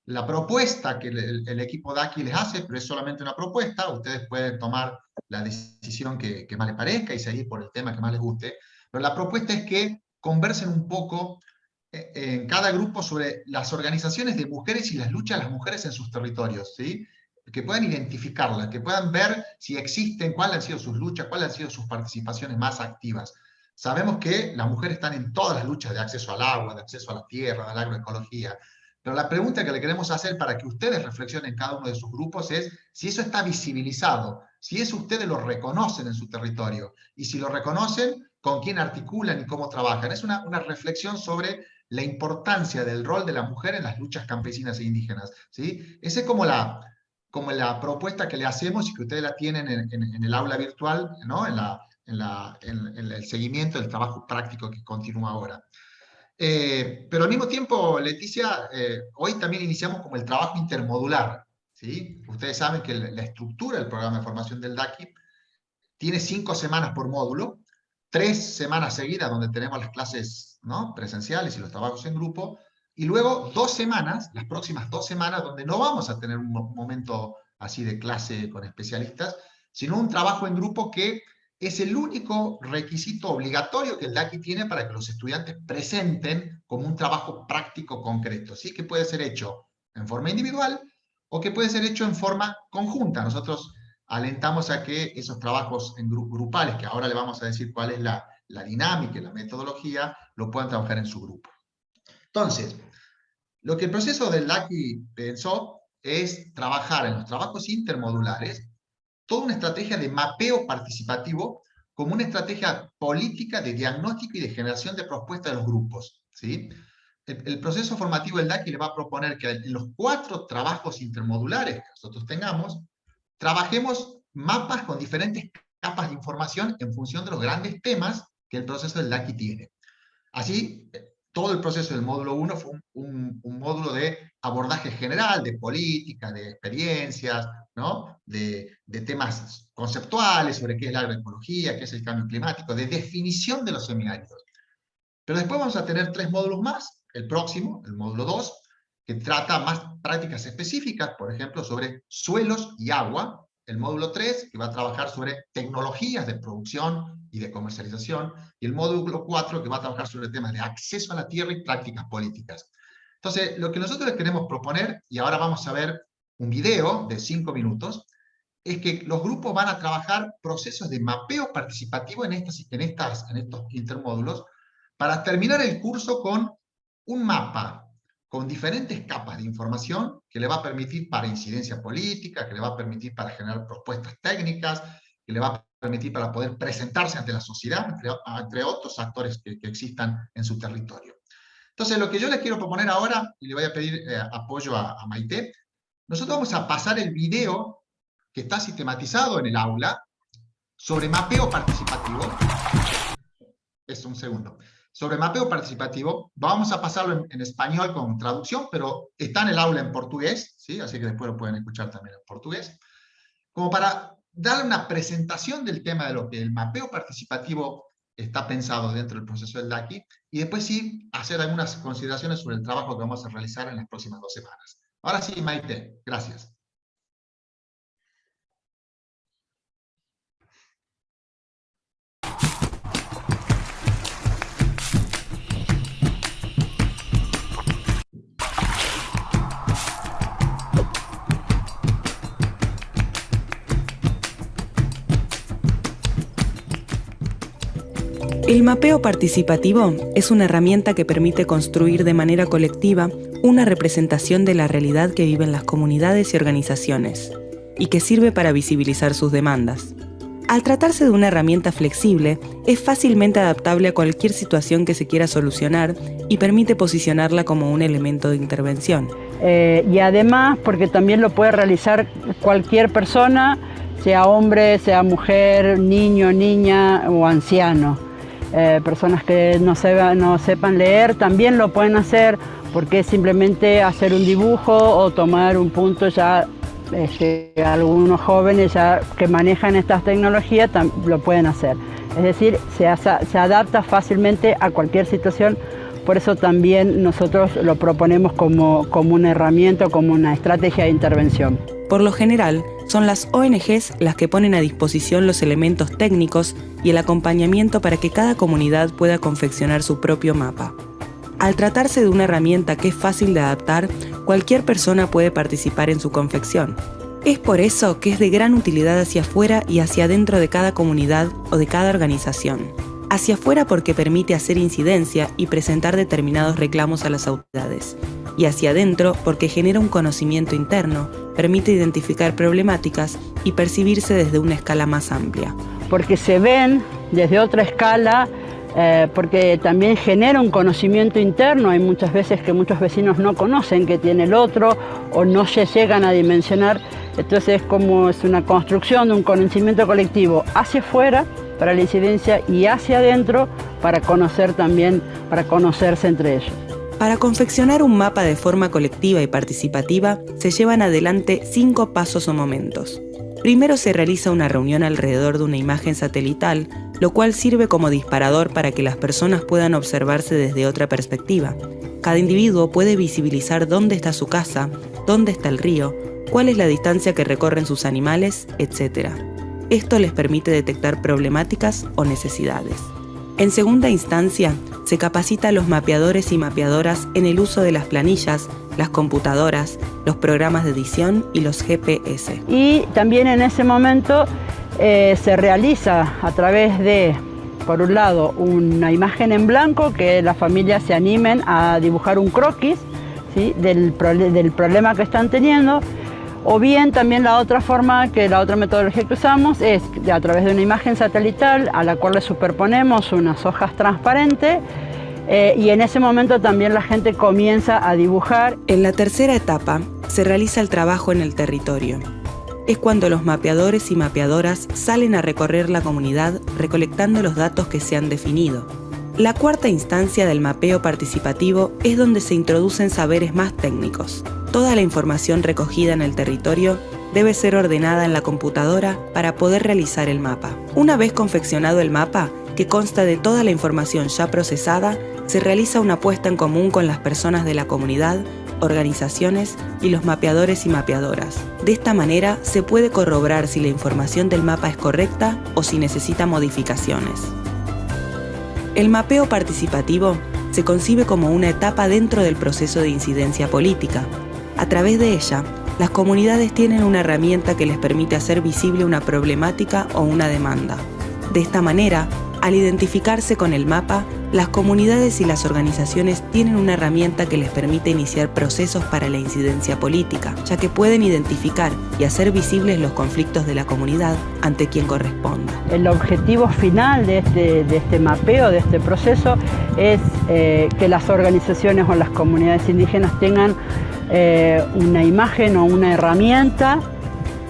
La propuesta que el equipo de aquí les hace, pero es solamente una propuesta, ustedes pueden tomar la decisión que más les parezca y seguir por el tema que más les guste, pero la propuesta es que conversen un poco en cada grupo sobre las organizaciones de mujeres y las luchas de las mujeres en sus territorios, ¿sí? Que puedan identificarlas, que puedan ver si existen, cuáles han sido sus luchas, cuáles han sido sus participaciones más activas. Sabemos que las mujeres están en todas las luchas de acceso al agua, de acceso a la tierra, de la agroecología, pero la pregunta que le queremos hacer para que ustedes reflexionen en cada uno de sus grupos es si eso está visibilizado, si eso ustedes lo reconocen en su territorio, y si lo reconocen, con quién articulan y cómo trabajan. Es una reflexión sobre la importancia del rol de la mujer en las luchas campesinas e indígenas, ¿sí? Esa es como la propuesta que le hacemos y que ustedes la tienen en el aula virtual, ¿no? En el seguimiento del trabajo práctico que continúa ahora. Pero al mismo tiempo, Leticia, hoy también iniciamos como el trabajo intermodular, ¿sí? Ustedes saben que la estructura del programa de formación del DACIP tiene 5 semanas por módulo, 3 semanas seguidas donde tenemos las clases, ¿no?, presenciales y los trabajos en grupo, y luego 2 semanas, las próximas 2 semanas, donde no vamos a tener un momento así de clase con especialistas, sino un trabajo en grupo que es el único requisito obligatorio que el DACI tiene para que los estudiantes presenten como un trabajo práctico concreto, ¿sí? Que puede ser hecho en forma individual o que puede ser hecho en forma conjunta. Nosotros alentamos a que esos trabajos en grupales, que ahora le vamos a decir cuál es la dinámica y la metodología, lo puedan trabajar en su grupo. Entonces, lo que el proceso del DACI pensó es trabajar en los trabajos intermodulares toda una estrategia de mapeo participativo como una estrategia política de diagnóstico y de generación de propuestas de los grupos, ¿sí? El proceso formativo del DACI le va a proponer que en los 4 trabajos intermodulares que nosotros tengamos, trabajemos mapas con diferentes capas de información en función de los grandes temas que el proceso del DACI tiene. Así, todo el proceso del módulo 1 fue un módulo de abordaje general, de política, de experiencias, ¿no? de temas conceptuales sobre qué es la agroecología, qué es el cambio climático, de definición de los semiáridos. Pero después vamos a tener 3 módulos más, el próximo, el módulo 2, que trata más prácticas específicas, por ejemplo, sobre suelos y agua. El módulo 3, que va a trabajar sobre tecnologías de producción y de comercialización. Y el módulo 4, que va a trabajar sobre temas de acceso a la tierra y prácticas políticas. Entonces, lo que nosotros les queremos proponer, y ahora vamos a ver un video de 5 minutos, es que los grupos van a trabajar procesos de mapeo participativo en estos intermódulos, para terminar el curso con un mapa con diferentes capas de información que le va a permitir para incidencia política, que le va a permitir para generar propuestas técnicas, que le va a permitir para poder presentarse ante la sociedad, entre otros actores que existan en su territorio. Entonces, lo que yo les quiero proponer ahora, y le voy a pedir apoyo a Maite, nosotros vamos a pasar el video que está sistematizado en el aula sobre mapeo participativo. Es un segundo. Sobre mapeo participativo, vamos a pasarlo en español con traducción, pero está en el aula en portugués, ¿sí? Así que después lo pueden escuchar también en portugués, como para darle una presentación del tema de lo que el mapeo participativo está pensado dentro del proceso del DACI, y después sí hacer algunas consideraciones sobre el trabajo que vamos a realizar en las próximas 2 semanas. Ahora sí, Maite, gracias. El mapeo participativo es una herramienta que permite construir de manera colectiva una representación de la realidad que viven las comunidades y organizaciones, y que sirve para visibilizar sus demandas. Al tratarse de una herramienta flexible, es fácilmente adaptable a cualquier situación que se quiera solucionar y permite posicionarla como un elemento de intervención. Y además, porque también lo puede realizar cualquier persona, sea hombre, sea mujer, niño, niña o anciano. Personas que no sepan leer también lo pueden hacer, porque es simplemente hacer un dibujo o tomar un punto. Ya algunos jóvenes ya que manejan estas tecnologías lo pueden hacer. Es decir, se adapta fácilmente a cualquier situación. Por eso también nosotros lo proponemos como una herramienta, como una estrategia de intervención. Por lo general, son las ONGs las que ponen a disposición los elementos técnicos y el acompañamiento para que cada comunidad pueda confeccionar su propio mapa. Al tratarse de una herramienta que es fácil de adaptar, cualquier persona puede participar en su confección. Es por eso que es de gran utilidad hacia afuera y hacia adentro de cada comunidad o de cada organización. Hacia afuera porque permite hacer incidencia y presentar determinados reclamos a las autoridades. Y hacia adentro porque genera un conocimiento interno, permite identificar problemáticas y percibirse desde una escala más amplia. Porque se ven desde otra escala, porque también genera un conocimiento interno. Hay muchas veces que muchos vecinos no conocen que tiene el otro o no se llegan a dimensionar. Entonces es una construcción de un conocimiento colectivo hacia afuera para la incidencia y hacia adentro para conocer también, para conocerse entre ellos. Para confeccionar un mapa de forma colectiva y participativa, se llevan adelante 5 pasos o momentos. Primero se realiza una reunión alrededor de una imagen satelital, lo cual sirve como disparador para que las personas puedan observarse desde otra perspectiva. Cada individuo puede visibilizar dónde está su casa, dónde está el río, cuál es la distancia que recorren sus animales, etc. Esto les permite detectar problemáticas o necesidades. En segunda instancia, se capacita a los mapeadores y mapeadoras en el uso de las planillas, las computadoras, los programas de edición y los GPS. Y también en ese momento se realiza a través de, por un lado, una imagen en blanco, que las familias se animen a dibujar un croquis, ¿sí?, del problema que están teniendo. O bien también la otra metodología que usamos es a través de una imagen satelital a la cual le superponemos unas hojas transparentes y en ese momento también la gente comienza a dibujar. En la tercera etapa se realiza el trabajo en el territorio. Es cuando los mapeadores y mapeadoras salen a recorrer la comunidad recolectando los datos que se han definido. La cuarta instancia del mapeo participativo es donde se introducen saberes más técnicos. Toda la información recogida en el territorio debe ser ordenada en la computadora para poder realizar el mapa. Una vez confeccionado el mapa, que consta de toda la información ya procesada, se realiza una puesta en común con las personas de la comunidad, organizaciones y los mapeadores y mapeadoras. De esta manera se puede corroborar si la información del mapa es correcta o si necesita modificaciones. El mapeo participativo se concibe como una etapa dentro del proceso de incidencia política. A través de ella, las comunidades tienen una herramienta que les permite hacer visible una problemática o una demanda. De esta manera, al identificarse con el mapa, las comunidades y las organizaciones tienen una herramienta que les permite iniciar procesos para la incidencia política, ya que pueden identificar y hacer visibles los conflictos de la comunidad ante quien corresponda. El objetivo final de este mapeo, de este proceso, es que las organizaciones o las comunidades indígenas tengan una imagen o una herramienta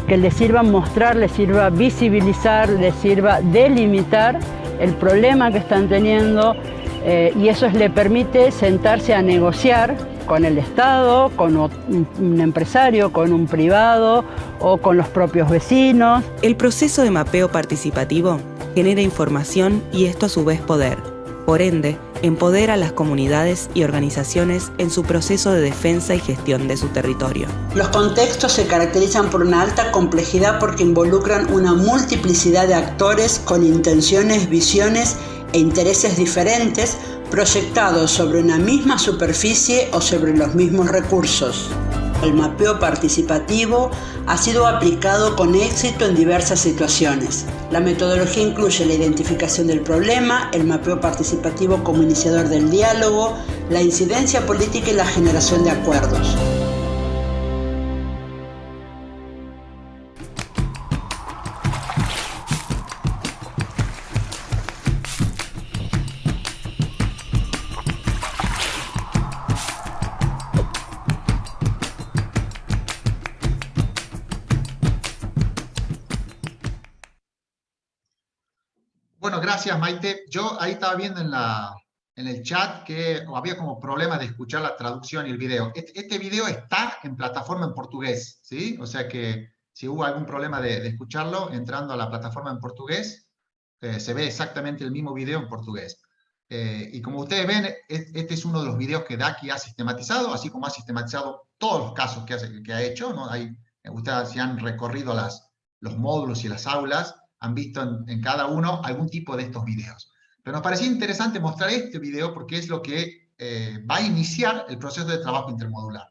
que les sirva mostrar, les sirva visibilizar, les sirva delimitar el problema que están teniendo, y eso le permite sentarse a negociar con el Estado, con un empresario, con un privado o con los propios vecinos. El proceso de mapeo participativo genera información y esto a su vez poder. Por ende, empodera a las comunidades y organizaciones en su proceso de defensa y gestión de su territorio. Los contextos se caracterizan por una alta complejidad porque involucran una multiplicidad de actores con intenciones, visiones e intereses diferentes proyectados sobre una misma superficie o sobre los mismos recursos. El mapeo participativo ha sido aplicado con éxito en diversas situaciones. La metodología incluye la identificación del problema, el mapeo participativo como iniciador del diálogo, la incidencia política y la generación de acuerdos. Bueno, gracias Maite. Yo ahí estaba viendo en el chat que había como problema de escuchar la traducción y el video. Este video está en plataforma en portugués, ¿sí? O sea que si hubo algún problema de escucharlo, entrando a la plataforma en portugués, se ve exactamente el mismo video en portugués. Y como ustedes ven, este es uno de los videos que Daki ha sistematizado, así como ha sistematizado todos los casos que ha hecho, ¿no? Ustedes si han recorrido los módulos y las aulas, han visto en cada uno algún tipo de estos videos. Pero nos parecía interesante mostrar este video porque es lo que va a iniciar el proceso de trabajo intermodular.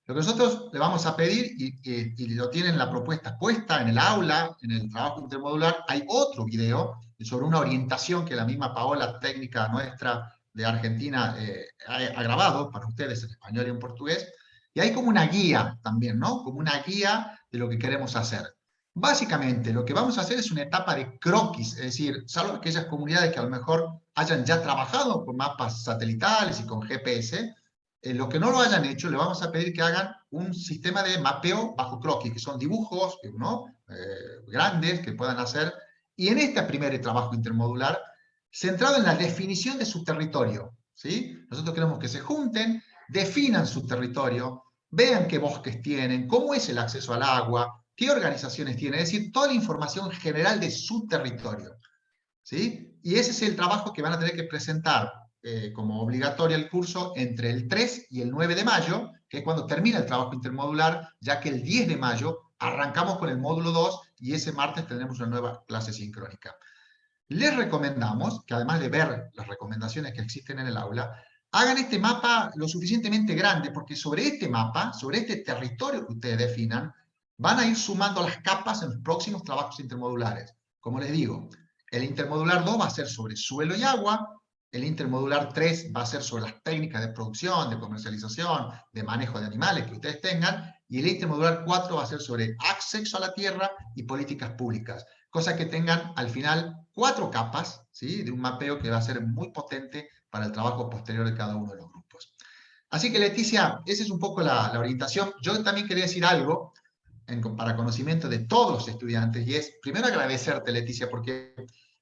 Lo que nosotros le vamos a pedir, y lo tienen la propuesta puesta en el aula, en el trabajo intermodular, hay otro video sobre una orientación que la misma Paola, técnica nuestra de Argentina, ha grabado para ustedes en español y en portugués, y hay como una guía también, ¿no? Como una guía de lo que queremos hacer. Básicamente, lo que vamos a hacer es una etapa de croquis, es decir, salvo aquellas comunidades que a lo mejor hayan ya trabajado con mapas satelitales y con GPS, los que no lo hayan hecho, le vamos a pedir que hagan un sistema de mapeo bajo croquis, que son dibujos, ¿no? Grandes que puedan hacer, y en este primer trabajo intermodular, centrado en la definición de su territorio, ¿sí? Nosotros queremos que se junten, definan su territorio, vean qué bosques tienen, cómo es el acceso al agua, qué organizaciones tiene, es decir, toda la información general de su territorio, ¿sí? Y ese es el trabajo que van a tener que presentar como obligatorio el curso entre el 3 y el 9 de mayo, que es cuando termina el trabajo intermodular, ya que el 10 de mayo arrancamos con el módulo 2 y ese martes tendremos una nueva clase sincrónica. Les recomendamos que además de ver las recomendaciones que existen en el aula, hagan este mapa lo suficientemente grande, porque sobre este mapa, sobre este territorio que ustedes definan, van a ir sumando las capas en los próximos trabajos intermodulares. Como les digo, el intermodular 2 va a ser sobre suelo y agua, el intermodular 3 va a ser sobre las técnicas de producción, de comercialización, de manejo de animales que ustedes tengan, y el intermodular 4 va a ser sobre acceso a la tierra y políticas públicas. Cosa que tengan al final 4 capas, ¿sí? De un mapeo que va a ser muy potente para el trabajo posterior de cada uno de los grupos. Así que Leticia, esa es un poco la orientación. Yo también quería decir algo, para conocimiento de todos los estudiantes, y es primero agradecerte, Leticia, porque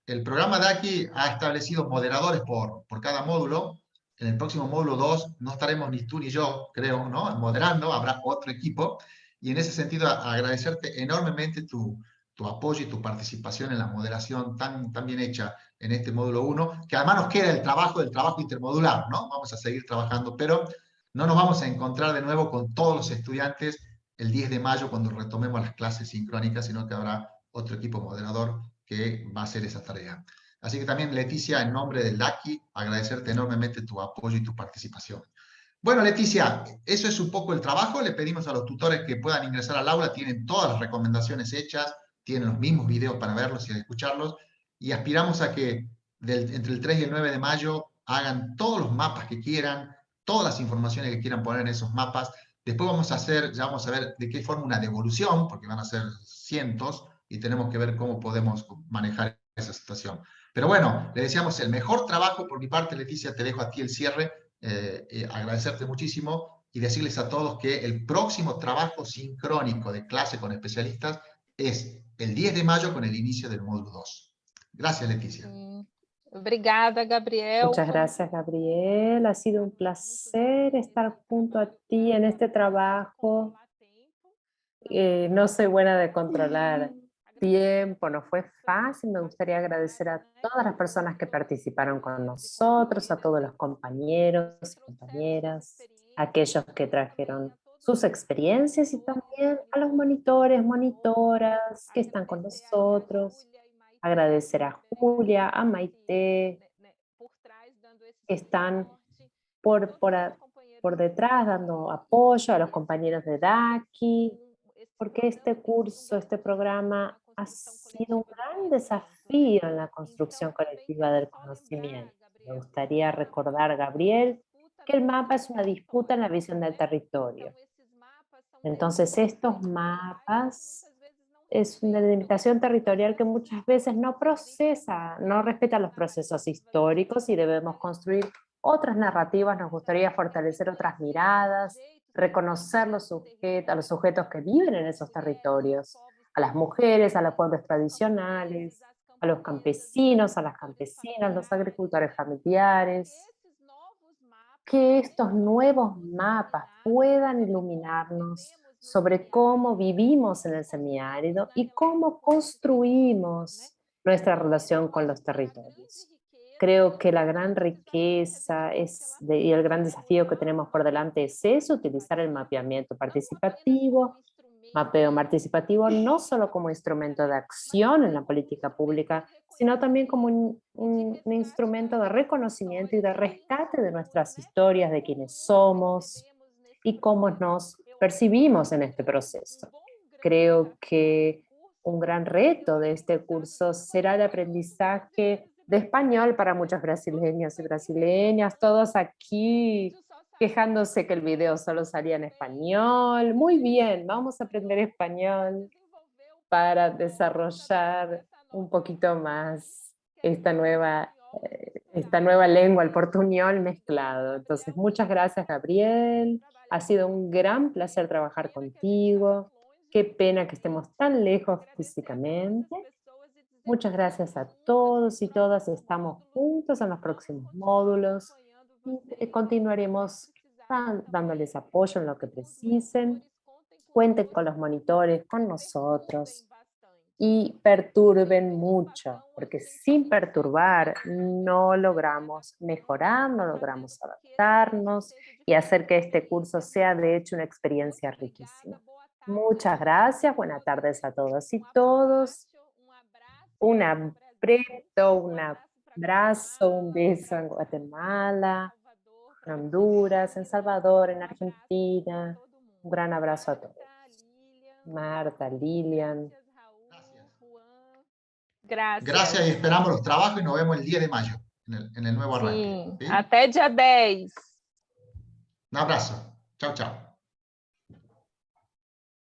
el programa DACI ha establecido moderadores por cada módulo. En el próximo módulo 2 no estaremos ni tú ni yo, creo, ¿no?, moderando, habrá otro equipo. Y en ese sentido, agradecerte enormemente tu apoyo y tu participación en la moderación tan bien hecha en este módulo 1, que además nos queda el trabajo intermodular, ¿no? Vamos a seguir trabajando, pero no nos vamos a encontrar de nuevo con todos los estudiantes el 10 de mayo cuando retomemos las clases sincrónicas, sino que habrá otro equipo moderador que va a hacer esa tarea. Así que también, Leticia, en nombre del DACI, agradecerte enormemente tu apoyo y tu participación. Bueno, Leticia, eso es un poco el trabajo. Le pedimos a los tutores que puedan ingresar al aula, tienen todas las recomendaciones hechas, tienen los mismos videos para verlos y escucharlos, y aspiramos a que entre el 3 y el 9 de mayo hagan todos los mapas que quieran, todas las informaciones que quieran poner en esos mapas. Después vamos a ver de qué forma una devolución, porque van a ser cientos, y tenemos que ver cómo podemos manejar esa situación. Pero bueno, le deseamos el mejor trabajo. Por mi parte, Leticia, te dejo a ti el cierre, agradecerte muchísimo y decirles a todos que el próximo trabajo sincrónico de clase con especialistas es el 10 de mayo con el inicio del módulo 2. Gracias, Leticia. Obrigada, Gabriel. Muchas gracias, Gabriel. Ha sido un placer estar junto a ti en este trabajo. No soy buena de controlar tiempo, no fue fácil. Me gustaría agradecer a todas las personas que participaron con nosotros, a todos los compañeros y compañeras, a aquellos que trajeron sus experiencias y también a los monitores, monitoras que están con nosotros. Agradecer a Julia, a Maite, que están por detrás dando apoyo, a los compañeros de DACI, porque este curso, este programa ha sido un gran desafío en la construcción colectiva del conocimiento. Me gustaría recordar, Gabriel, que el mapa es una disputa en la visión del territorio. Entonces, estos mapas es una delimitación territorial que muchas veces no procesa, no respeta los procesos históricos y debemos construir otras narrativas. Nos gustaría fortalecer otras miradas, reconocer a los sujetos que viven en esos territorios, a las mujeres, a los pueblos tradicionales, a los campesinos, a las campesinas, los agricultores familiares. Que estos nuevos mapas puedan iluminarnos sobre cómo vivimos en el semiárido y cómo construimos nuestra relación con los territorios. Creo que la gran riqueza y el gran desafío que tenemos por delante es eso, utilizar el mapeamiento participativo, mapeo participativo no solo como instrumento de acción en la política pública, sino también como un instrumento de reconocimiento y de rescate de nuestras historias, de quiénes somos y cómo nos percibimos en este proceso. Creo que un gran reto de este curso será el aprendizaje de español para muchos brasileños y brasileñas, todos aquí quejándose que el video solo salía en español. Muy bien, vamos a aprender español para desarrollar un poquito más esta nueva lengua, el portuñol mezclado. Entonces, muchas gracias, Gabriel. Ha sido un gran placer trabajar contigo. Qué pena que estemos tan lejos físicamente. Muchas gracias a todos y todas. Estamos juntos en los próximos módulos y continuaremos dándoles apoyo en lo que precisen. Cuenten con los monitores, con nosotros y perturben mucho, porque sin perturbar no logramos mejorar, no logramos adaptarnos y hacer que este curso sea de hecho una experiencia riquísima. Muchas gracias, buenas tardes a todos y todos. Un apreto, un abrazo, un beso en Guatemala, en Honduras, en Salvador, en Argentina. Un gran abrazo a todos. Marta, Lilian. Gracias. Gracias y esperamos los trabajos y nos vemos el 10 de mayo en el nuevo arranque. ¿Sí? Até dia 10. Un abrazo. Chao, chao.